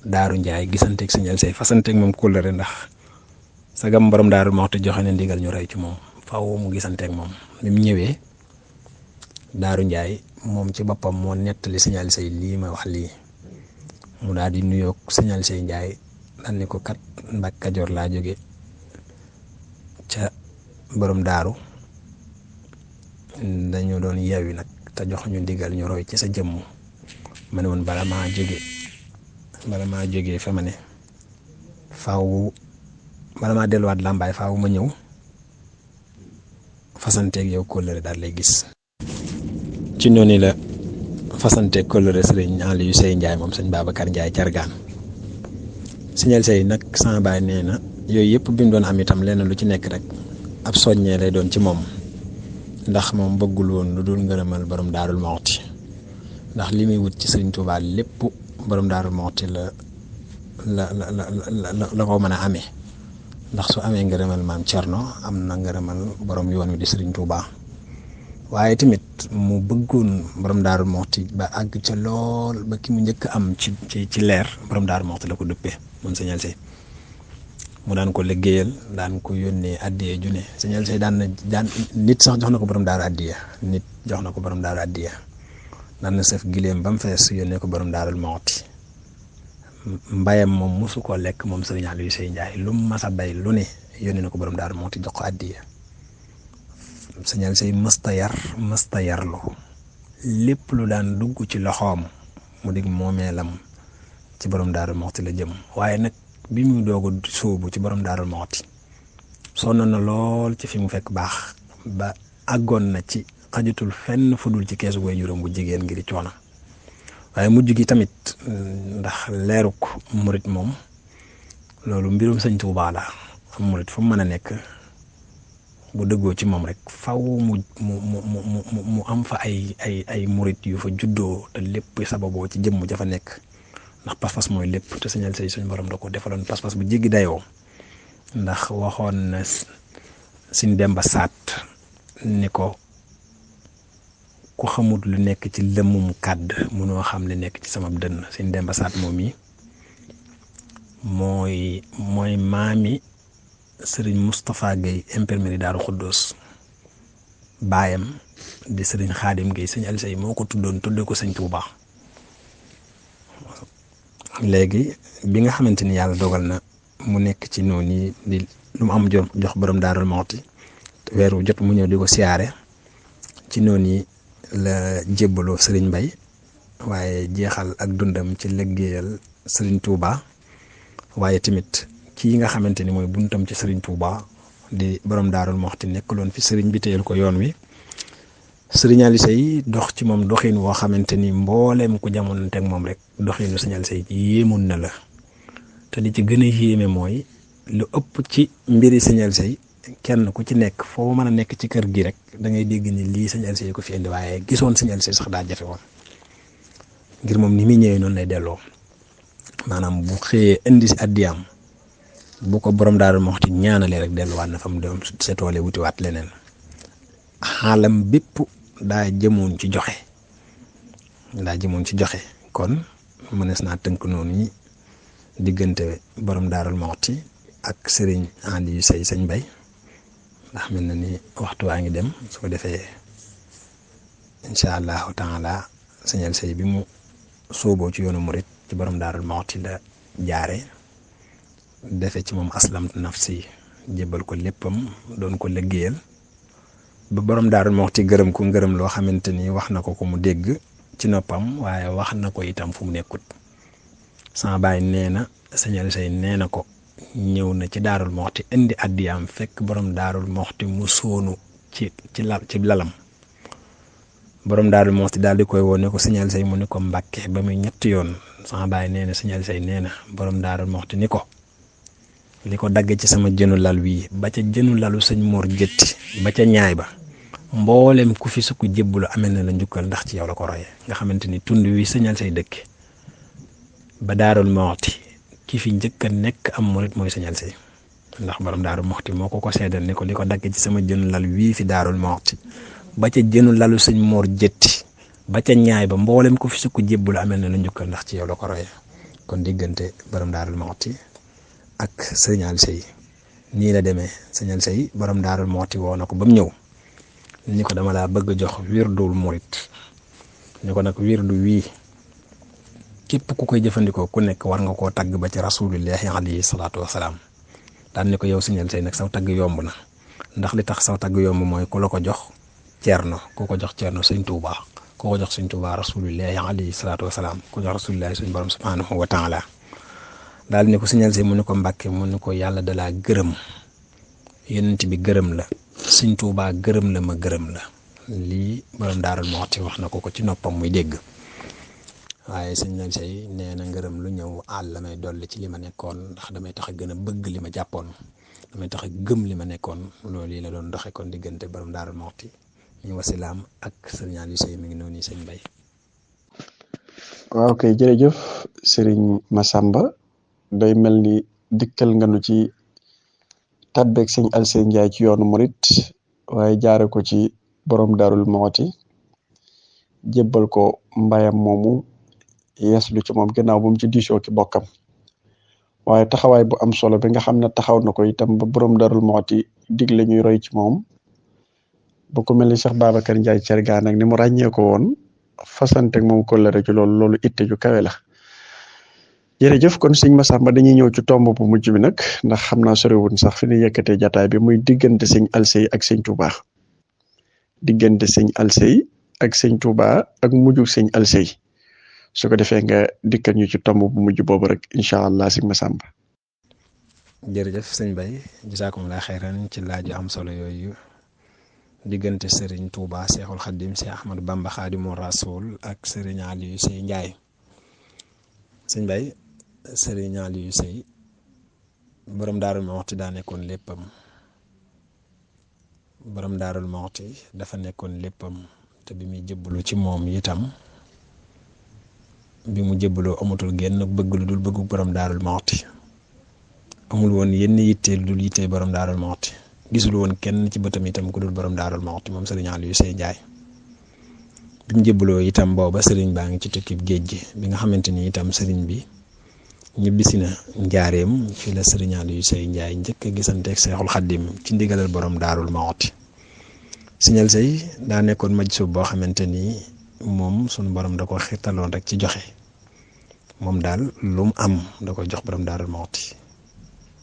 Daaru Njaay gisanteeg Sëñ Alsey fasanteeg moom kóllëre ndax sagam borom Daaru Muxti joxe na ndigal ñu roy ci moom faaw mu gisanteeg moom bi mu ñëwee Daaru Njaay moom ci boppam moo nettali Sëñ Alsey lii ma wax lii mu daal di nuyoog Sëñ Alsey Njaay dal ni ko kat Mbàkke Kajoor laa jóge ca borom daaru dañu doon yeewi nag te jox ñu ndigal ñu roy ci sa jëmm ma ne woon bala maa jógee fa ma ne faaw bala maa delluwaat làmbaay faaw ma ñëw fasanteeg yow kóllëre daal lay gis ci noonu la fasanteeg kóllëre Sëriñ Aliou Sey Njaay moom Sëñ Babacar Njaay Cargaan Sëñ Alsey nag sama baay nee na yooyu yëpp bi mu doon am itam lenn lu ci nekk rek ab soññee lay doon ci moom ndax moom bëggul woon lu dul ngërëmal borom Daaru Muxti ndax li muy wut ci Sëriñ Tuubaa lépp borom Daaru Muxti la ko mën a amee ndax su amee ngërëmal maam Cerno am na ngërëmal borom yoon wi di Sëriñ Tuubaa waaye tamit mu bëggoon borom Daaru Muxti ba àgg ca lool ba ki mu njëkk am ci leer borom Daaru Muxti la ko duppee moom Sëñ Alsey mu daan ko liggéeyal daan ko yónnee addiya ju ne Sëñ Alsey daan nit sax jox na ko borom daaru addiya daan na sëf gileem ba mu fees yónnee ko borom Daaru Muxti mbayam moom mosu koo lekk moom Sëriñ Aliou Sey Njaay lu mu mas a bay lu ne yónnee na ko borom Daaru Muxti jox ko addiya Sëñ Alsey mësta yarlu lépp lu daan dugg ci loxoom mu dig moomeelam ci borom Daaru Muxti la jëm waaye nag bi mu doog a sóobu ci borom Daaru Muxti sonn na lool ci fi mu fekk baax ba àggoon na ci xajutul fenn fu dul ci keesu waajuram bu jigéen ngir coono waaye mujj gi tamit ndax leeruk murit moom loolu mbirum Sëñ Tuubaa la am murit fu mu mën a nekk bu dëggoo ci moom rek faw mu am fa ay murit yu fa juddoo te lépp sababoo ci jëmm ja fa nekk ndax pas-pas mooy lépp te Sëñ Alsey suñu borom da ko defaloon pas-pas bu jéggi dayoo ndax waxoon na Sëñ Demba Saat ni ko ku xamut lu nekk ci lëmmum kàdd munoo xam li nekk ci sama dënn. Sëñ Demba Saat moom yi mooy maami Sëriñ Moustapha Guèye imprimerie Daaru Xuddoos baayam di Sëriñ Xaadim Guèye Sëñ Alsey moo ko tuddoon tuddee ko Sëñ Tuubaa. léegi bi nga xamante ni yàlla dogal na mu nekk ci noonu di lu mu am jox borom Daaru Muxti weeru jot mu ñëw di ko siyaare ci noonu la jébbaloo Sëriñ Mbay waaye jeexal ak dundam ci liggéeyal Sëriñ Tuubaa waaye tamit kii nga xamante ni mooy buntam ci Sëriñ Tuubaa di borom Daarul Muxti nekkaloon fi sëriñ bi téyel ko yoon wi sëriñ Aliou Seye dox ci moom doxin woo xamante ni mbooleem ku jamono teg moom rek doxinu sëriñ Aliou Seye yéemun na la te li ci gën a yéeme mooy lu ëpp ci mbiri sëriñ Aliou Seye kenn ku ci nekk foo mën a nekk ci kër gi rek da ngay dégg ni lii sëriñ Aliou Seye ko fi indi waaye gisoon sëriñ Aliou Seye sax daa jafe woon ngir moom ni muy ñëwee noonu lay delloo maanaam bu xëyee indi si addiyaam bu ko borom Daarul Muxti ñaanalee rek delluwaat na fa mu doon sa toole wutiwaat leneen xaalam bépp daa jëmoon ci joxe kon mënees naa tënk noonu ñi diggante borom Daarul Muxti ak sëriñ Aliou Seye sëñ Bay ndax mel na ni waxtu waa ngi dem su ko defee incha allahu taala sëñ Aliou Seye bi mu sooboo ci yoonu murit ci borom Daarul Muxti la jaare defe ci moom aslamtu nafsi jébbal ko léppam doon ko liggéeyal ba borom Daarul Muxti gërëm ko ngërëm loo xamante ni wax na ko mu dégg ci noppam waaye wax na ko itam fu mu nekkut sama baay nee na sëñ Aliou Seye nee na ko ñëw na ci Daarul Muxti indi addiyaam fekk borom Daarul Muxti mu soonu ci lalam borom Daarul Muxti daal di koy woo ne ko sëñ Aliou Seye mu ni ko Mbàkke ba muy ñetti yoon sama baay nee na sëñ Aliou Seye nee na borom Daarul Muxti ni ko li ko dagg ci sama jënu lal wii ba ca jënu lalu sëñ Mor Jëtti ba ca ñaay ba mboolem ku fi sukk jébbulu amel na la njukkal ndax ci yow la ko royee nga xamante ni tund wi sëñ Aliou Seye dëkk ba Daarul Muxti ki fi njëkk a nekk am murit mooy sëñ Aliou Seye ndax borom Daarul Muxti moo ko seedal ni ko li ko dagg ci sama jënu lal wii fi Daarul Muxti ba ca jënu lalu sëñ Mor Jëtti ba ca ñaay ba mboolem ku fi sukk jébbulu amel na la njukkal ndax ci yow la ko royee kon diggante borom Daarul Muxti ak sëriñ Aliou Seye nii la demee sëriñ Aliou Seye borom Daarul Muxti woo na ko ba mu ñëw ni ko dama laa bëgg jox wirdul murit ni ko nag wirdu wii képp ku koy jëfandikoo ku nekk war nga koo tagg ba ci rasulillahi alayhi salaatu wasalaam daan ni ko yow sëriñ Aliou Seye nag saw tagg yomb na ndax li tax saw tagg yomb mooy ku la ko jox ceerno ku ko jox ceerno sëñ Tuubaa ku ko jox sëñ Tuubaa rasulillahi alayhi salaatu wasalaam ku jox rasulillahi suñ borom subhanahu wa taala daal ni ko sëñ Aliou Seye mu ne ko Mbàkke mu ne ko yàlla dalaa gërëm yonent bi gërëm la sëñ Tuubaa gërëm la ma gërëm la lii borom Daarul Muxti wax na ko ci noppam muy dégg waaye sëñ Aliou Seye nee na ngërëm lu ñëw àll la may dolli ci li ma nekkoon ndax damay tax a gën a bëgg li ma jàppoon damay tax a gëm li ma nekkoon loolu yi la doon doxe kon diggante borom Daarul Muxti ñu wasilaam ak sëñ Aliou Seye mi ngi noonu sëñ Bay. waaw kay jërëjëf sëriñ Massamba day mel ni dikkal nga nu ci tàbbeeg sëñ Aliou Seye Ndiaye ci yoonu murit waaye jaare ko ci borom Daarul Muxti jébbal ko mbayam moomu yeeslu ci moom gannaaw bu mu ci diisoo ki bokkam waaye taxawaay bu am solo bi nga xam ne taxaw na ko itam ba borom Daarul Muxti digle ñuy roy ci moom bu ko mel ni Cheikh Babacar Ndiaye Thiergane nag ni mu ràññee ko woon fasante ak moom kóllëre ci loolu itte ju kawe la. jërëjëf kon sëñ Massamba dañuy ñëw ci tomb bu mujj bi nag ndax xam naa soriwul sax fi ñu yëkkatee jataay bi muy diggante sëñ Aliou Seye ak sëñ Touba diggante sëñ Aliou Seye ak sëñ Touba ak mujjug sëñ Aliou Seye su ko defee nga dikkal ñu ci tomb bu mujj boobu rek incha allah sëñ Massamba. jërëjëf sëñ Bay jazaakumullah xayran ci laaj yu am solo yooyu diggante Serigne Touba Seexul Xaddim Seex Ahmadu Bamba Xaadimu Rasuul ak Serigne Aliou Seye Ndiaye sëñ Bay Serigne Aliou Seye borom Daarul Muxti daa nekkoon léppam borom Daarul Muxti dafa nekkoon léppam te bi muy jëbbalu ci moom itam bi mu jëbbaloo amatul genn bëgg lu dul bëggu borom Daarul Muxti amul woon yenn yittee lu dul yittee borom Daarul Muxti gisul woon kenn ci bëtam itam ku dul borom Daarul Muxti moom Serigne Aliou Seye Ndiaye bi mu jëbbaloo itam booba Serigne baa ngi ci tukkib géej gi bi nga xamante ni itam Serigne bi ñibbisi na njaareem fi la Serigne Aliou Seye Ndiaye njëkk a gisanteeg Seexul Xaddim ci ndigalal borom Daarul Muxti Serigne Aliou Seye daa nekkoon majsub boo xamante ni moom sunu borom da ko xirtaloon rek ci joxe moom daal lu mu am da koy jox borom Daarul Muxti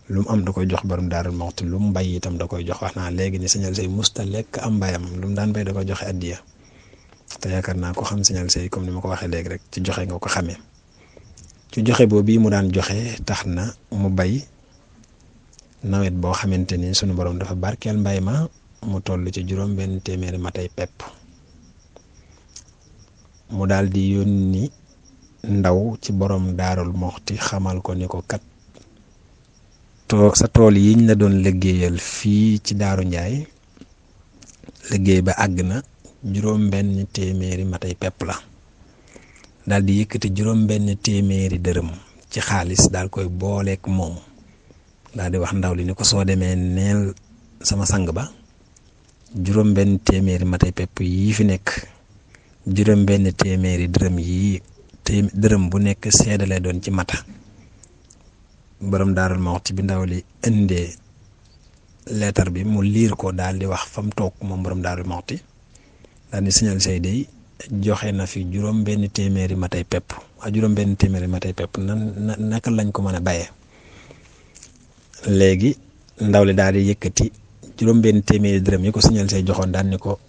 lu mu am da koy jox borom Daarul Muxti lu mu bay itam da koy jox wax naa léegi ni Serigne Aliou Seye musta lekk am mbayam lu mu daan bay da koy joxe addiya te yaakaar naa ko xam Serigne Aliou Seye comme ni ma ko waxee léegi rek ci joxe nga ko xamee ci joxe boobu bii mu daan joxe tax na mu bay nawet boo xamante ni sunu borom dafa barkeel mbay ma mu toll ci juróom benn téeméeri matay pepp mu daal di yónni ndaw ci borom Daarul Moxti xamal ko ni ko kat sa tool yiñ la doon liggéeyal fii ci Daaru Njaay liggéey ba àgg na juróom benn téeméeri matay pepp la daal di yëkkati juróom benn téeméeri dërëm ci xaalis daal koy booleek moom daal di wax ndaw li ni ko soo demee neel sama sang ba juróom benn téeméeri matay pepp yii fi nekk juróom benn téeméeri dërëm yii dërëm bu nekk seede lay doon ci mata borom Daarul Moxti bi ndaw li indee leetar bi mu liir ko daal di wax fa mu toog moom borom Daarul Moxti daal di signal say day joxe na fi juróom benn téeméeri matay pepp juróom benn téeméeri matay pepp naka lañ ko mën a bayee léegi ndaw li daal di yëkkati juróom benn téeméeri dërëm yi ko signal say joxoon daal ni ko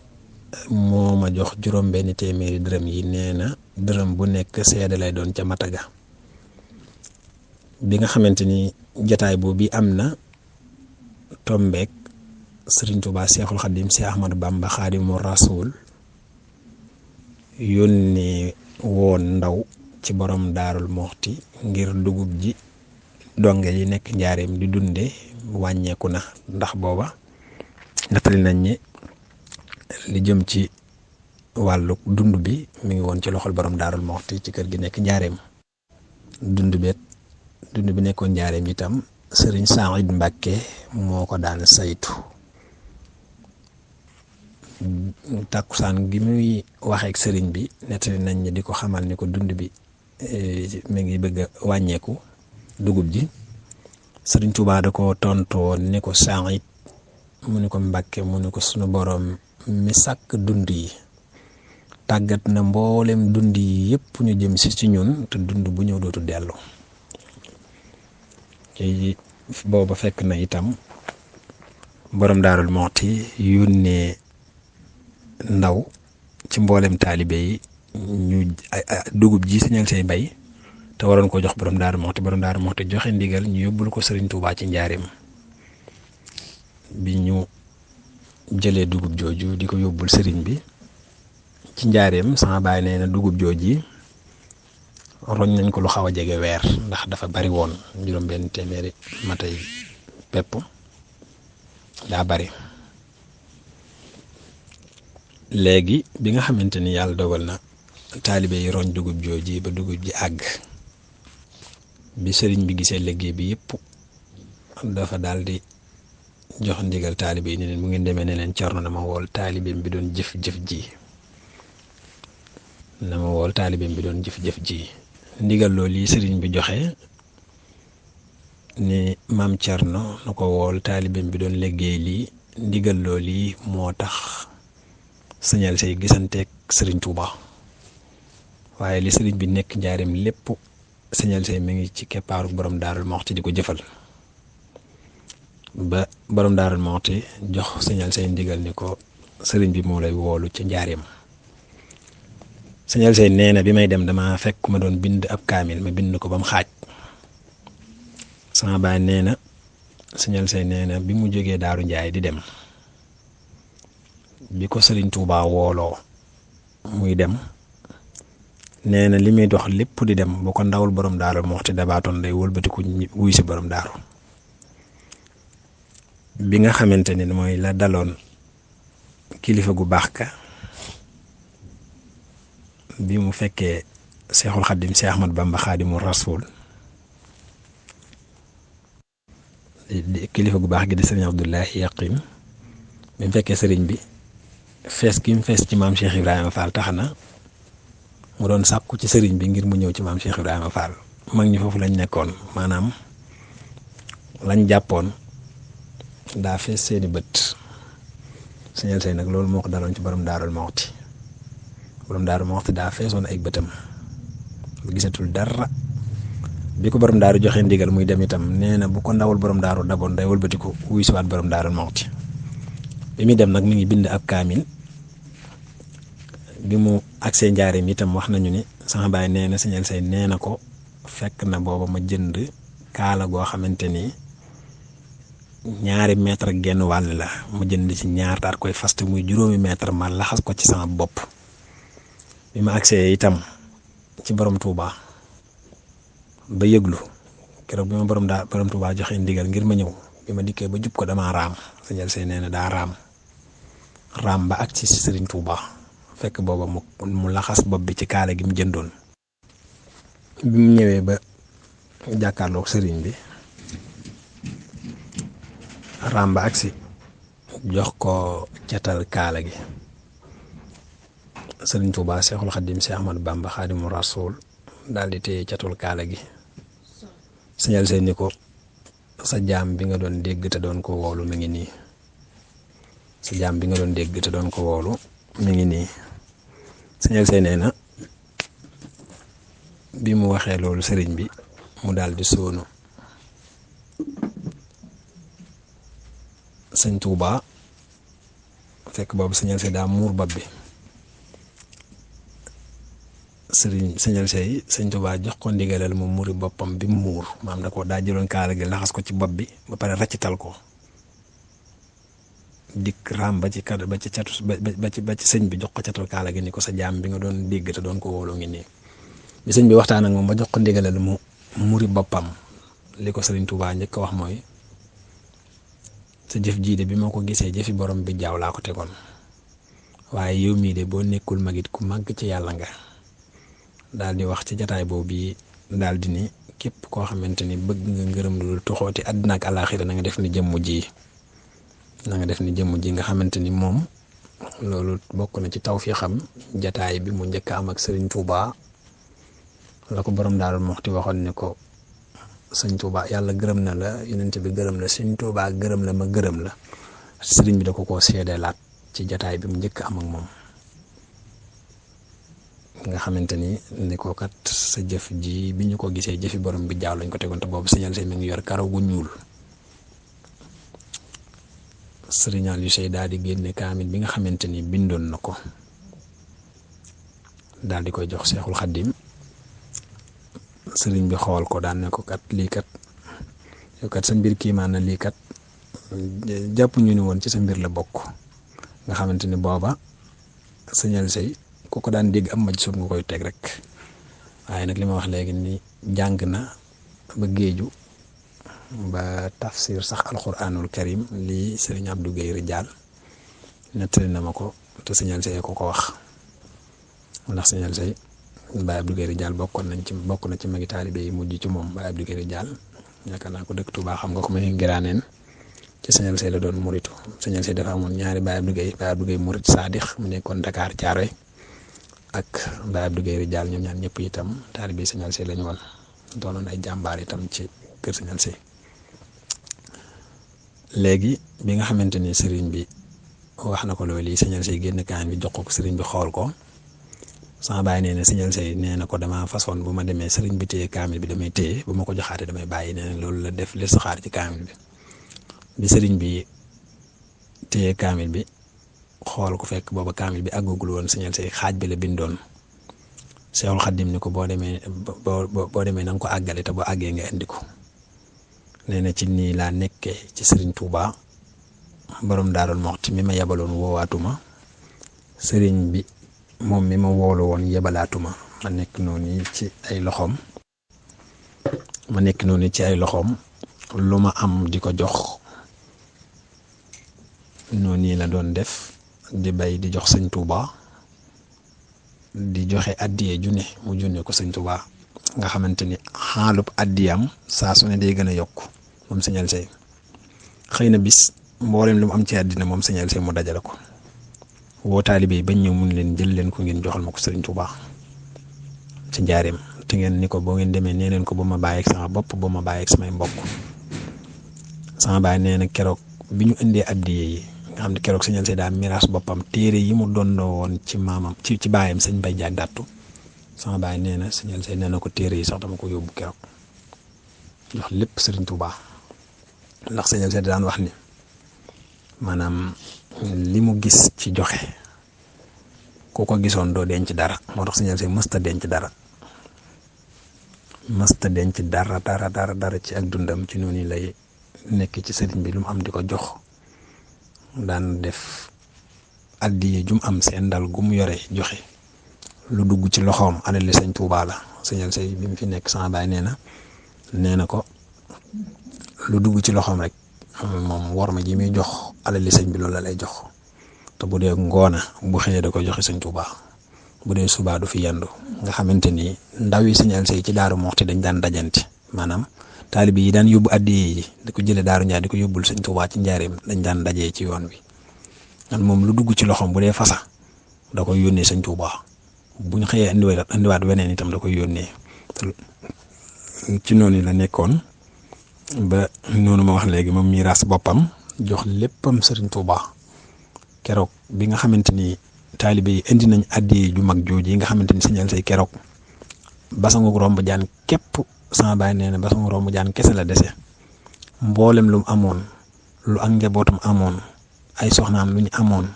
moo ma jox juróom benn téeméeri dërëm yi nee na dërëm bu nekk seede lay doon ca mataga bi nga xamante ni jataay boobu am na tombeek Sëriñ Tuubaa Seexul Xadiim Seex Ahmadu Bamba Xaadimu Rasuul yónnee woon ndaw ci borom Daarul Moxti ngir dugub ji donge yi nekk njaareem di dunde wàññeeku na ndax booba nettali nañ ni li jëm ci wàllu dund bi mi ngi woon ci loxol borom Daarul Moxti ci kër gi nekk njaareem dund bi nekkoon njaareem itam sëriñ Saïd Mbàkke moo ko daan saytu tàkkusaan gi muy waxeek sëriñ bi nettali nañ ni di ko xamal ni ko dund bi mi ngi bëgg a wàññeeku dugub ji sëriñ Tuubaa da ko tontoo ni ko Saïd mu ni ko Mbàkke mu ni ko sunu borom mi sàkk dund yi tàggat na mboolem dund yi yëpp ñu jëm si ci ñun te dund bu ñëw dootu dellu ci booba fekk na itam borom Daarul Moxti yónnee ndaw ci mboolem taalibe yi ñu dugub ji signal say bay te waroon ko jox borom Daarul Moxti joxe ndigal ñu yóbbul ko Sëriñ Tuubaa ci njaareem bi ñu jëlee dugub jooju di ko yóbbul sëriñ bi ci njaareem sama baay nee na dugub jooji roñ nañ ko lu xaw a jege weer ndax dafa bari woon juróom benn téeméeri matay pepp daa bari léegi bi nga xamante ni yàlla dogal na taalibe yi roñ dugub jooji ba dugub ji àgg bi sëriñ bi gisee liggéey bi yëpp dafa daal di jox ndigal taalibe yi ne leen bu ngeen demee ne leen Cerno na ma wool taalibeem bi doon jëf-jëf ji ndigal loolu yi sëriñ bi joxe ni maam Cerno na ko wool taalibeem bi doon liggéey lii ndigal loolu yi moo tax signal say gisanteeg sëriñ Tuuba waaye li sëriñ bi nekk njaareem lépp signal say mi ngi ci keppaaru borom Daarul Moxti di ko jëfal ba borom Daarul Moxti jox signal say ndigal ni ko sëriñ bi moo lay woolu ca njaareem signal say nee na bi may dem dama fekk ma doon bind ab kaamil ma bind ko ba mu xaaj sama baay nee na signal say nee na bi mu jógee Daaru Njaay di dem bi ko Sëriñ Tuubaa wooloo muy dem nee na li muy dox lépp di dem bu ko ndawul borom Daarul Moxti dabaatoon day wëlbatiku wuy si borom daaru bi nga xamante ni mooy la daloon kilifa gu baax ka bi mu fekkee Seexul Xadiim Seex Ahmadu Bamba Xaadimu Rasuul kilifa gu baax gi di sëriñ Abdullahi Yaqin bi mu fekkee sëriñ bi fees gi mu fees ci maam Cheikh Ibrahima Fall tax na mu doon sàkku ci sëriñ bi ngir mu ñëw ci maam Cheikh Ibrahima Fall mag ñi foofu lañ nekkoon maanaam lañ jàppoon daa fees seeni bët signal say nag loolu moo ko daloon ci borom Daarul Moxti daa feesoon ay bëtam bu gisatul dara bi ko borom daaru joxe ndigal muy dem itam nee na bu ko ndawul borom daaru daboon day wëlbati ko wuy siwaat borom Daarul Moxti bi muy dem nag mi ngi bind ab kaamil bi mu agsee njaareem itam wax nañu ni sama baay nee na signal say nee na ko fekk na booba ma jënd kaala goo xamante ni 2 mètre ak genn wàll la ma jënd ci ñaar daal koy faste muy 5 mètre ma laxas ko ci sama bopp bi ma agsee itam ci borom Touba ba yëglu keroog bi ma borom Touba joxe ndigal ngir ma ñëw bi ma dikkee ba jub ko damaa raam sëñ Alsey nee na daa raam ba ak ci Serigne Touba fekk booba mu laxas bopp bi ci kaala gi mu jëndoon bi mu ñëwee ba jàkkaarloog Serigne bi raam ba ak si jox ko catal kaala gi Serigne Touba Cheikhul Khadim Cheikh Ahmadou Bamba Khadimu Rasoul daal di téye catul kaala gi sëñ Alsey ni ko sa jaam bi nga doon dégg te doon ko woolu mi ngi nii sa jaam bi nga doon dégg te doon ko woolu mi ngi nii sëñ Alsey nee na bi mu waxee loolu sëriñ bi mu daal di sóonu sëñ Touba fekk boobu sëñ Alsey daa muur bopp bi sëñ Alsey sëñ Touba jox ko ndigalal mu muri boppam bi mu muur maam da ko daa jëloon kaala gi laxas ko ci bopp bi ba pare raccital ko dikk raam ba ci catu ba ci sëñ bi jox ko catal kaala gi ni ko sa jaam bi nga doon dégg te doon ko wóoloo ngi nii bi sëñ bi waxtaan ak moom ba jox ko ndigalal mu muri boppam li ko sëriñ Touba njëkk a wax mooy sa jëf jii de bi ma ko gisee jëfi borom bi jaaw laa ko tegoon waaye yow mii de boo nekkul magit ku màgg ci yàlla nga daal di wax ci jataay boobu bi daal di ni képp koo xamante ni bëgg nga ngërëm lu tuxooti àddina ak alaaxira na nga def ni jëmm ji nga xamante ni moom loolu bokk na ci tawfiixam jataay bi mu njëkk am ak Serigne Touba la ko borom daal moxti waxoon ne ko Serigne Touba yàlla gërëm na la yonent bi gërëm la Serigne Touba gërëm la ma gërëm la Serigne bi da ko koo seedeelaat ci jataay bi mu njëkk am ak moom nga xamante ni ko kat sa jëf ji bi ñu ko gisee jëfi borom bi jaaw lañ ko tegoon te boobu sëñ Alsey mi ngi yor karaw gu ñuul Serigne Alsey daal di génne kaamil bi nga xamante ni bindoon na ko daal di koy jox Seexul Xaddim Serigne bi xool ko daan ne ko kat lii kat yow kat sa mbir kiimaan na lii kat jàpp ñu ni woon ci sa mbir la bokk nga xamante ni booba sëñ Alsey ku ko daan dégg am maj suut nga koy teg rek waaye nag li ma wax léegi ni jàng na ba géeju ba tafsir sax alquranul karim lii sëriñ Abdou Guèye Ridial nettali na ma ko te sëñ Alsey ko wax ndax sëñ Alsey Baye Abdou Guèye Ridial bokk na ci magi taalibe yi mujj ci moom Baye Abdou Guèye Ridial yaakaar naa ko dëkk Touba xam nga ko may ngiraaneen ci sëñ Alsey la doon muritu sëñ Alsey dafa amoon ñaari Baye Abdou Guèye murit Saadix mu nekkoon Dakar Thiaroye ak Baye Abdou Guèye Ridial ñoom ñaar ñëpp itam taalibe sëñ Alsey lañu woon doonoon ay jàmbaar itam ci kër sëñ Alsey léegi bi nga xamante ni sëriñ bi wax na ko loolu yi sëñ Alsey génn kaan bi jox ko sëriñ bi xool ko sama baay nee na sëñ Alsey nee na ko dama façon bu ma demee sëriñ bi téye kaamil bi damay téye bu ma ko joxaatee damay bàyyi nee na loolu la def li saxaar ci kaamil bi sëriñ bi téye kaamil bi xool ko fekk booba kaamil bi àggagul woon sëñ Alsey xaaj bi la bindoon Seexul Xaddim ni ko boo demee na nga ko àggale te boo àggee nga indi ko nee na ci nii laa nekkee ci Serigne Touba borom Daaru Muxti mi ma yebaloon woowaatuma sëriñ bi moom mi ma woolu woon yebalaatuma ma nekk noonu ci ay loxoom lu ma am di ko jox noonu la doon def di bay di jox sëñ Touba di joxe addiye junne mu junne ko sëñ Touba nga xamante ni xaalub addiyam saa su ne day gën a yokk moom sëñ Alsey xëy na bis mboolem lu mu am ci àddina moom sëñ Alsey mu dajale ko woo taalibe yi bañ ñëw mun leen jël leen ko ngeen joxal ma ko sëriñ Touba ci njaareem te ngeen ni ko boo ngeen demee nee leen ko ba ma bàyyeeg sama bopp ba ma bàyyeeg samay mbokk sama baay nee na keroog bi ñu indee addiye yi nga xam ne keroog sëñ Alsey daa miraas boppam téere yi mu dondoo woon ci maamam ci baayam sëñ Mbay Jaag Dattu sama baay nee na sëñ Alsey nee na ko téere yi sax dama ko yóbbu keroog jox lépp sëriñ Touba ndax sëñ Alsey daan wax ni maanaam li mu gis ci joxe ku ko gisoon doo denc dara moo tax sëñ Alsey mësta denc dara ci ak dundam ci noonu lay nekk ci sëriñ bi lu mu am di ko jox daan def addiye jum am seen dal gu mu yore joxe lu dugg ci loxoom alali sëñ Tuubaa la sëñal say bi mu fi nekk sama baay nee na ko lu dugg ci loxoom rek moom war ma ji muy jox alali sëñ bi loolu la lay jox te bu dee ngoona bu xëyee da koy joxe sëñ Tuubaa bu dee subaa du fi yendu nga xamante ni ndaw yi sëñal say ci Daaru Muxti dañ daan dajante maanaam taalibe yi daan yóbbu addiye yi di ko jëlee Daaru Njaay di ko yóbbul sëñ Tuubaa ci njaareem dañ daan dajee ci yoon wi man moom lu dugg ci loxoom bu dee fasa da koy yónnee sëñ Tuubaa bu ñu xëyee indiwaat weneen itam da koy yónnee ci noonu la nekkoon ba noonu ma wax léegi moom miiras boppam jox léppam sëriñ Tuubaa keroog bi nga xamante ni taalibe yi indi nañ addiye ju mag jooju yi nga xamante ni sëñal say keroog basangu romb jaan képp sama baay nee na basangu romb jaan kese la dese mboolem lu mu amoon lu ak njabootam amoon ay soxnaam lu ñu amoon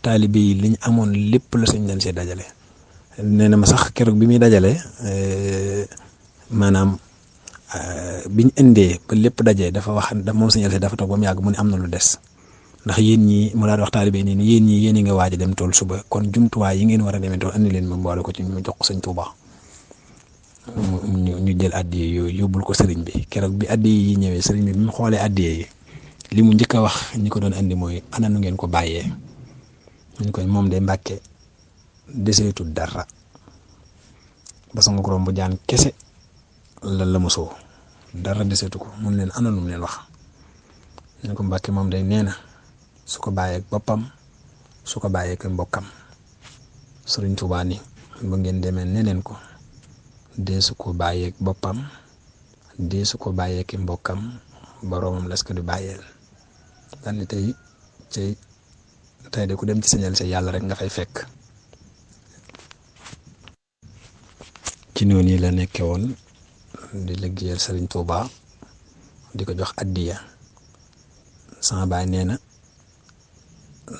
taalibe yi li ñu amoon lépp la sëñal say dajale nee na ma sax keroog bi muy dajale maanaam biñ indee ba lépp dajee dafa wax moom sëñal say dafa toog ba mu yàgg mu ne am na lu des ndax yéen ñi mu daal wax taalibe nii ni yéen ñi yéen nga waaj a dem tool suba kon jumtuwaay yi ngeen war a demee tool andi leen ma mboole ko ci ñu jox ko sëñ Tuubaa ñu jël addiye yooyu yóbbul ko sëriñ bi keroog bi addiye yi ñëwee sëriñ bi mu xoolee addiye yi li mu njëkk a wax ñi ko doon andi mooy ana nu ngeen ko bàyyee ñu koy moom de Mbàkke deseetul dara ba sa nga ko romb jaan kese la mosoo dara deseetu ko mun leen ana nu mu leen wax ñu ko Mbàkke moom day nee na su ko bàyyeeg boppam su ko bàyyeeg mbokkam sëriñ Tuubaa ni ba ngeen demee ne leen ko dee su ko bàyyeeg boppam dee su ko bàyyeeg mbokkam boroomam las ko di bàyyeel daal ni tey de ku dem ci sëñal say yàlla rek nga fay fekk ci noonu yi la nekke woon di liggéeyal sëriñ Tuubaa di ko jox addiya sama baay nee na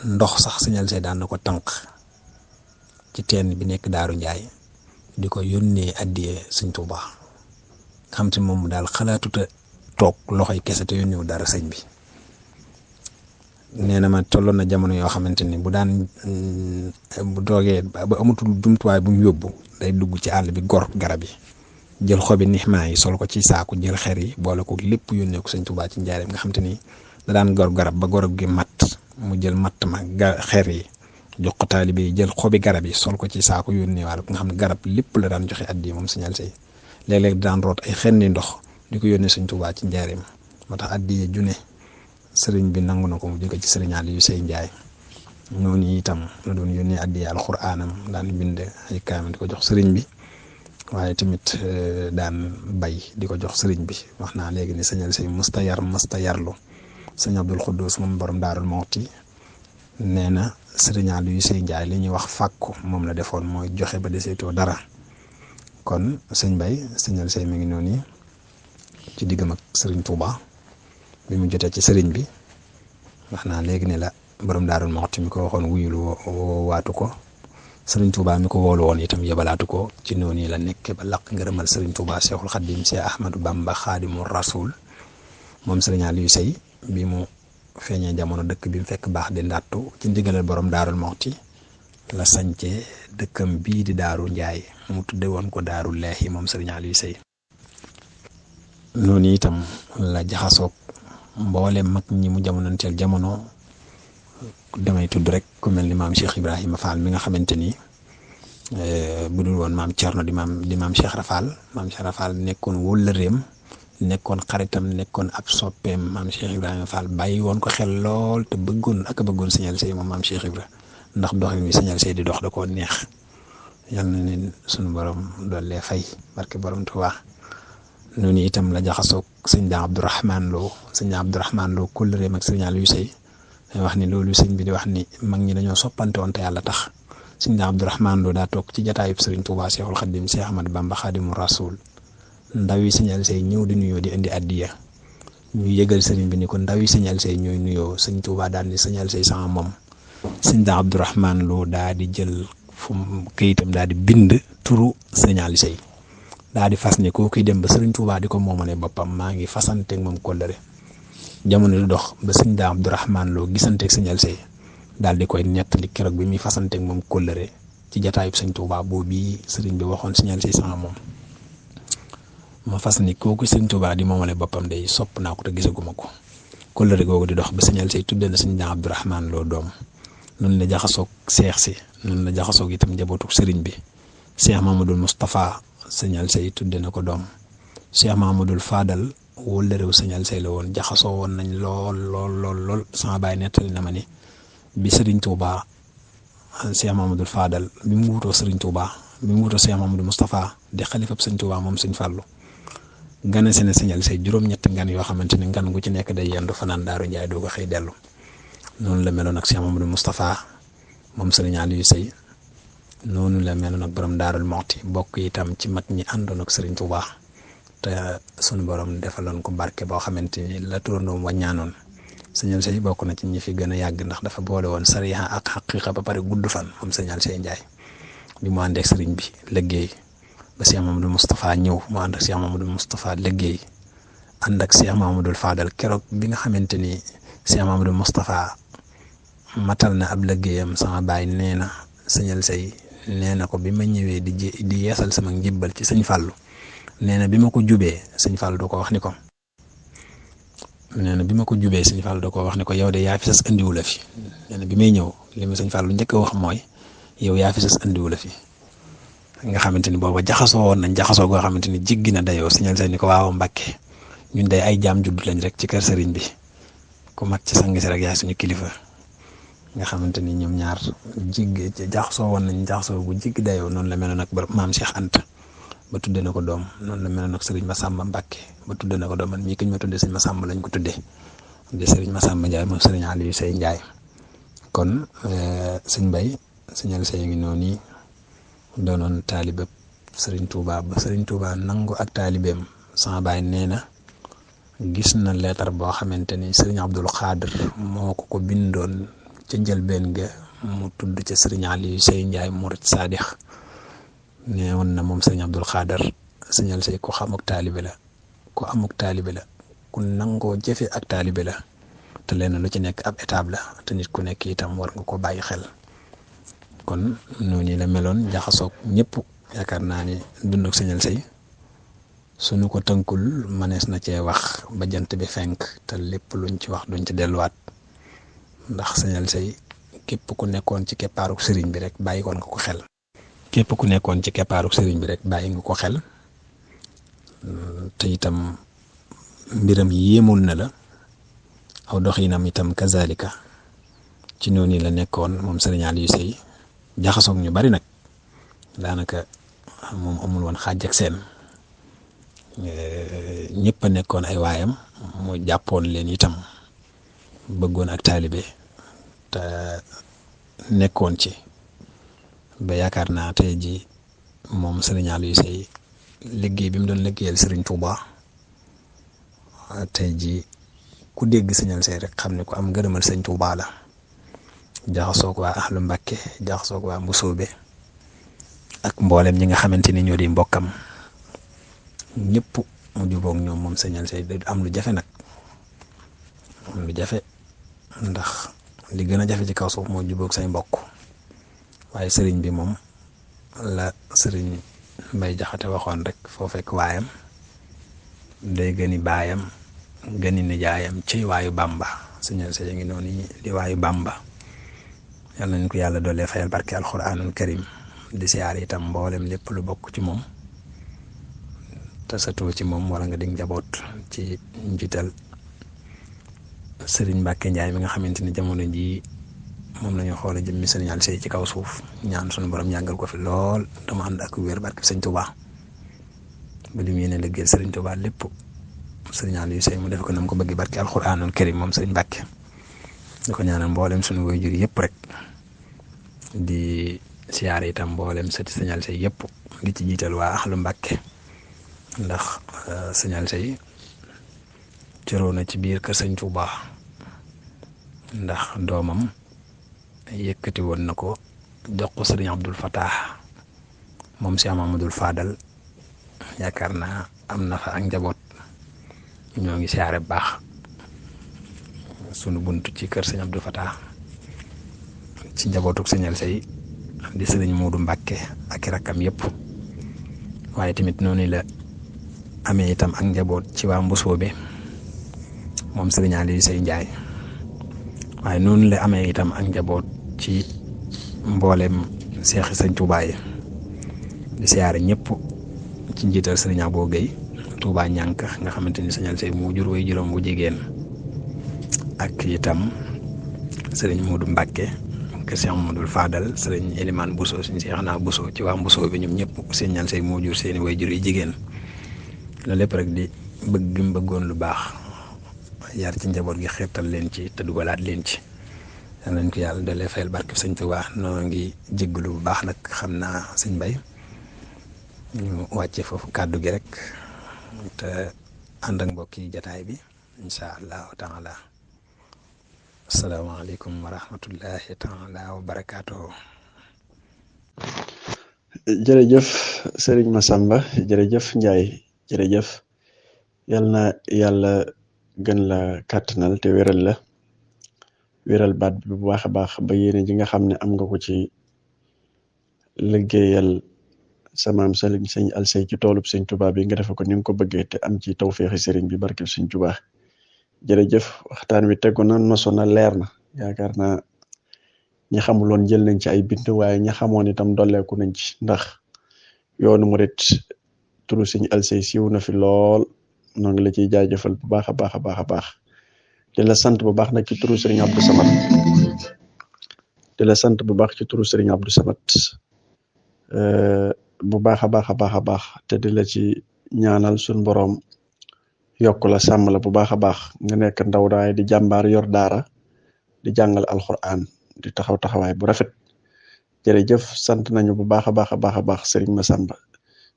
ndox sax sëñal say daan na ko tànq ci teen bi nekk Daaru Njaay di ko yónnee addiye sëñ Tuubaa xam te moom daal xalaatuta toog loxoy kese te yónneewu dara sëñ bi nee na ma tolloon na jamono yoo xamante ni bu daan bu toogee ba amatul jumtuwaay bu mu yóbbu day dugg ci àll bi gor garab yi jël xobi nixmaa yi sol ko ci saaku jël xer yi boole ko lépp yónnee ko sëñ Tuubaa ci njaareem nga xamante ni da daan gor garab ba gorab gi matt mu jël matt ma xer yi jox ko taalibe yi jël xobi garab yi sol ko ci saako yónnee waale ko nga xam ne garab lépp la daan joxe addi moom sëñal say léeg-léeg daan root ay xenni ndox di ko yónnee sëñ Tuubaa ci njaareem moo tax addi june sëriñ bi nangu na ko mu jóge ci sëriñ Aliou Sey Njaay noonu itam la doon yónnee addi alxuraanam daan bind ay kaamil di ko jox sëriñ bi waaye tamit daan bay di ko jox sëriñ bi wax naa léegi ni sëñal say musta yarlu sëñ Abdul Xuddus moom borom Daarul Muxti nee na sëriñ Aliou Sey Njaay li ñuy wax fàkku moom la defoon mooy joxe ba deseetoo dara kon sëñ Bay sëñal say mi ngi noonu ci diggam ak sëriñ Touba bi mu jotee ci sëriñ bi wax naa léegi ne la borom Daarul Muxti mi ko waxoon wuyul waatu ko sëriñ Touba mi ko woolu woon itam yebalaatu ko ci noonu la nekk ba laq ngërëmal sëriñ Touba Cheikhul Khadim Cheikh Ahmadou Bamba Khadimu Rasul moom sëriñ Aliou Sey bi mu feeñee jamono dëkk bi mu fekk baax di ndàttu ci ndigalal borom Daarul Muxti la sañcee dëkkam bii di Daaru Njaay mu tudde woon ko Daaru Leehi moom sëriñ Aliou Sey noonu itam la jaxasoog mboole mag ñi mu jamonanteel jamono damay tudd rek ku mel ni maam Cheikh Ibrahima Fall mi nga xamante ni bu dul woon maam Thierno di maam Cheikh Rafal maam Cheikh Rafal nekkoon wóllëreem nekkoon xaritam nekkoon ab soppeem maam Cheikh Ibrahima Fall bàyyi woon ko xel lool te bëggoon sëñal say moom maam Cheikh Ibra ndax doxin wi sëñal say di dox da koo neex yal na leen sunu borom doole fay barke borom Tuubaa noonu itam la jaxasoog sëñ Daa Abdourahman Lo kóllëreem ak sëñ Aliou Sey day wax ni loolu sëñ bi di wax ni mag ñi dañoo soppante woon te yàlla tax sëñ Daa Abdourahman Lo daa toog ci jataayub sëriñ Tuubaa Cheikhul Khadim Cheikh Ahmadou Bamba Khadimu Rasul ndaw yi sëñ Aliou Sey ñëw di nuyoo di indi addiya ñu yëgal sëriñ bi ni ko ndaw yi sëñ Aliou Sey ñooy nuyoo sëñ Tuubaa daal di sëñ Aliou Sey sama moom sëñ Daa Abdourahman Lo daa di jël fu këyitam daa di bind turu sëñ Aliou Sey daa di fas ni koo koy dem ba sëriñ Tuubaa di ko moomale boppam maa ngi fasanteeg moom kóllëre jamono di dox ba sëñ Daam Abdourahman Lo gisanteeg sëñ Alsey daal di koy nettali keroog bi muy fasanteeg moom kóllëre ci jataayub sëñ Tuubaa boobu bii sëriñ bi waxoon sëñ Alsey sama moom ma fas ni kooku sëñ Tuubaa di moomale boppam day sopp naa ko te gisaguma ko. kóllëre googu di dox ba sëñ Alsey tudde na sëñ Daam Abdourahman Lo doom noonu la jaxasoog seex si noonu la jaxasoog itam njabootuk sëriñ bi Cheikh Mamadou Moustapha sëñ Alsey tudde na ko doom Cheikh Mamadou Fadal wala réew sëñ Alsey la woon jaxasoo woon nañ lool sama baay nettali na ma ni bi Serigne Touba Cheikh Mamadou Fadal bi mu wutoo Serigne Touba bi mu wutoo Cheikh Mamadou Moustapha di xalifab sëñ Touba moom sëñ Fallou gane seen sëñ Alsey juróom-ñetti ngan yoo xamante ni ngan gu ci nekk day yendu fanaan Daaru Njaay doo ko xëy dellu noonu la meloon ak Cheikh Mamadou Moustapha moom Serigne Aliou Sey noonu la meloon ak borom Daarul Moxti bokk itam ci mag ñi àndoon ak Serigne Touba te sunu borom defaloon ko barke boo xamante ni la turandoom waññaanoon sëñ Alsey bokk na ci ñi fi gën a yàgg ndax dafa boole woon sariya ak xaqiqa ba pare gudd fan moom sëñ Alsey Njaay bi mu àndeek sëriñ bi liggéey ba Cheikh Mamadou Moustapha ñëw mu ànd ak Cheikh Mamadou Moustapha liggéey ànd ak Cheikh Mamadou Fadal keroog bi nga xamante ni Cheikh Mamadou Moustapha matal na ab liggéeyam sama baay nee na sëñ Alsey nee na ko bi ma ñëwee di yeesal sama njibbal ci sëñ Fallou nee na bi ma ko jubee sëñ Fallou da ko wax ni ko yow de yaa fi sas andiwu la fi nee na bi may ñëw li ma sëñ Fallou njëkk a wax mooy yow yaa fi sas andiwu la fi nga xamante ni booba jaxasoo woon nañ jaxasoo goo xamante ni jiggi na dayoo sëñ Alsey ni ko waaw Mbàkke ñun day ay jaam judd lañ rek ci kër sëriñ bi ku mag ci sang si rek yaay suñu kilifa nga xamante ni ñoom ñaar jaxasoo woon nañ jaxasoo bu jiggi dayoo noonu la meloon ak maam Cheikh Anta ba tudde na ko doom noonu la meloon ak sëriñ Massamba Mbàkke ba tudde na ko doom man mii kiñ ma tudde sëñ Massamba lañ ko tudde de sëriñ Massamba Ndiaye moom sëriñ Aliou Sey Ndiaye kon sëñ Bay sëñ Alsey ngi noonu yi doonoon taalibe sëriñ Touba ba sëriñ Touba nangu ak taalibeem sama baay nee na gis na leetar boo xamante ni sëriñ Abdul Xaadir moo ko bindoon ca njëlbeen ga mu tudd ca sëriñ Aliou Sey Ndiaye murid saadix nee woon na moom sëriñ Abdul Xaadir sëñ Alsey ku xamuk taalibe la ku amuk taalibe la ku nangoo jëfe ak taalibe la te lenn lu ci nekk ab étape la te nit ku nekk itam war nga ko bàyyi xel kon noonu la meloon jaxasoog ñëpp yaakaar naa ni dund ak sëñ Alsey suñu ko tënkul manees na cee wax ba jant bi fenk te lépp luñ ci wax duñ ci delluwaat ndax sëñ Alsey képp ku nekkoon ci keppaaruk sëriñ bi rek bàyyi koon nga ko xel képp ku nekkoon ci keppaaruk sëriñ bi rek bàyyi nga ko xel te itam mbiram yéemul na la aw doxinam itam kazalika ci noonu la nekkoon moom sëriñ Aliou Sey jaxasoog ñu bari nag daanaka moom amul woon xaaj ak seen ñëpp a nekkoon ay waayam mu jàppoon leen itam bëggoon ak taalibe te nekkoon ci ba yaakaar naa tey ji moom sëriñ Aliou Sey liggéey bi mu doon liggéeyal sëriñ Touba tey ji ku dégg sëñ Alsey rek xam ne ko am ngërëmal sëñ Touba la jaxasoog waa ahlu Mbàkke jaxasoog waa Mbusoobe ak mboolem ñi nga xamante ni ñoo di mbokkam ñëpp mu jubóog ñoom moom sëñ Alsey am lu jafe nag am lu jafe ndax li gën a jafe ci kaw suuf moo jubóog say mbokk waaye sëriñ bi moom la sëriñ Mbay Jaxate waxoon rek foo fekk waayam day gëni baayam gëni nijaayam ci waayu Bàmba sëñ Alsey ngi noonu di waayu Bàmba yal nañ ko yàlla doolee fayal barke alxuraanul karim di siyaar itam mboolem lépp lu bokk ci moom te satoo ci moom wala nga dig njaboot ci njiital sëriñ Mbàkke Njaay mi nga xamante ni jamono jii moom la ñu xoole jëmmi sëriñ Alsey ci kaw suuf ñaan sunu borom yàggal ko fi lool dama ànd ak wér barke sëñ Touba ba li mu yéene liggéeyal sëriñ Touba lépp sëriñ Aliou Sey mu def ko nam ko bëgg barke alxuraanul karim moom sëriñ Mbàkke di ko ñaanal mboolem sunu waajur yëpp rek di siyaare itam mboolem sëti sëñ Alsey yëpp di ci jiital waa ahlu Mbàkke ndax sëñ Alsey cëroo na ci biir kër sëñ Touba ndax doomam yëkkati woon na ko jox ko sëriñ Abdul Fatah moom Cheikh Mamadou Fadal yaakaar naa am na fa ak njaboot ñoo ngi siyaare bu baax sunu buntu ci kër sëñ Abdou Fatah ci njabootuk sëñ Alsey di sëriñ Moodu Mbàkke ak i rakkam yëpp waaye tamit noonu la amee itam ak njaboot ci waa Mbusoobe moom sëriñ Aliou Sey Njaay waaye noonu la amee itam ak njaboot ci mboolem seexi sëñ Tuubaa yi di siyaare ñëpp ci njiital sëriñ Abo Gueye Touba ñànk nga xamante ni sëñ Alsey mu jur way juróom bu jigéen ak itam sëriñ Moodu Mbàkke kër Cheikh Mamadou Fadal sëriñ Elimane Bousso suñu Seexna Bousso ci waa Bousso bi ñoom ñëpp sëñ Alsey moo jur seeni way jur yi jigéen loolu lépp rek di bëgg mu bëggoon lu baax yar ci njaboot gi xeetal leen ci te dugalaat leen ci yal nañ ko yàlla dalee fayal barke sëñ Tuubaa noo ngi jéggalu bu baax nag xam naa sëñ Mbay ñu wàcce foofu kàddu gi rek te ànd ak mbokki jataay bi insha allahu taala asalaamaaleykum wa rahmatullahi taala wa barakaatuhu. jërëjëf Serigne Massamba jërëjëf Ndiaye jërëjëf yal na yàlla gën la kàttanal te wéral baat bi bu baax a baax ba yéene ji nga xam ne am nga ko ci liggéeyal samaam sëñ Alsey ci toolub sëñ Tuubaa bi nga defe ko ni nga ko bëggee te am ci tawféexi sëriñ bi barkeb sëñ Tuubaa jërëjëf waxtaan wi tegu na noso na leer na yaakaar naa ñi xamuloon jël nañ ci ay bind waaye ñi xamoon itam dolleeku nañ ci ndax yoonu murit turu sëñ Alsey siiw na fi lool noo ngi la ciy jaajëfal bu baax a baax a baax a baax di la sant bu baax nag ci turu sëriñ Abdou Samad di la sant bu baax ci turu sëriñ Abdou Samad bu baax a baax a baax a baax te di la ci ñaanal suñ boroom yokk la sàmm la bu baax a baax nga nekk ndaw daay di jàmbaar yor daara di jàngal alxuraan di taxawaay bu rafet jërëjëf sant nañu bu baax a baax a baax a baax Serigne Massamba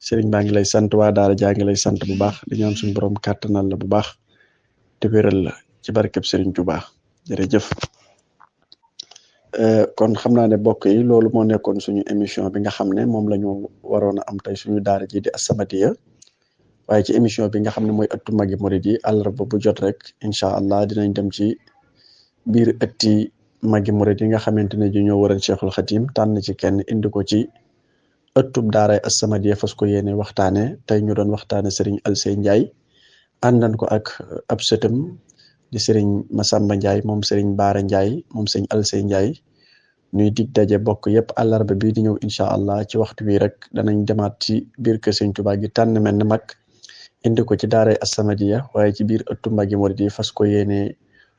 Serigne baa ngi lay sant waa daara jaa ngi lay sant bu baax di ñaan suñ boroom kàttanal la bu baax te wéral la ci barkeb Serigne Touba jërëjëf. kon xam naa ne bokk yi loolu moo nekkoon suñu émission bi nga xam ne moom la ñu waroon a am tey suñu daara ji di As-Samadiyya waaye ci émission bi nga xam ne mooy ëttu magi murid yi àllarba bu jot rek incha allah dinañ dem ci biir ëtti magi murid yi nga xamante ne ji ñoo waral Cheikhul Khadim tànn ci kenn indi ko ci ëttub daaray As-Samadiyya fas ko yéene waxtaane tey ñu doon waxtaane Serigne Alsey Ndiaye àndan ko ak ab sëtam di Serigne Massamba Ndiaye moom Serigne Baara Ndiaye moom Serigne Alsey Ndiaye ñuy dig daje bokk yëpp àllarba bii di ñëw incha allah ci waxtu wi rek danañ demaat ci biir kër Serigne Touba gi tànn mel ne mag indi ko ci daaray As-Samadiyya waaye ci biir ëttu magi murid yi fas ko yéene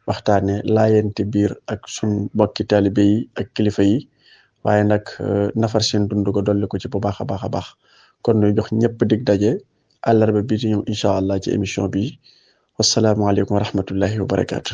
waxtaane laayente biir ak suñ bokki taalibe yi ak kilifa yi waaye nag nafar seen dund ko dolli ko ci bu baax a baax a baax kon ñu jox ñëpp dig daje àllarba bii di ñëw incha allah ci émission bi wasalaamaaleykum wa rahmatullahi wa barakaatu.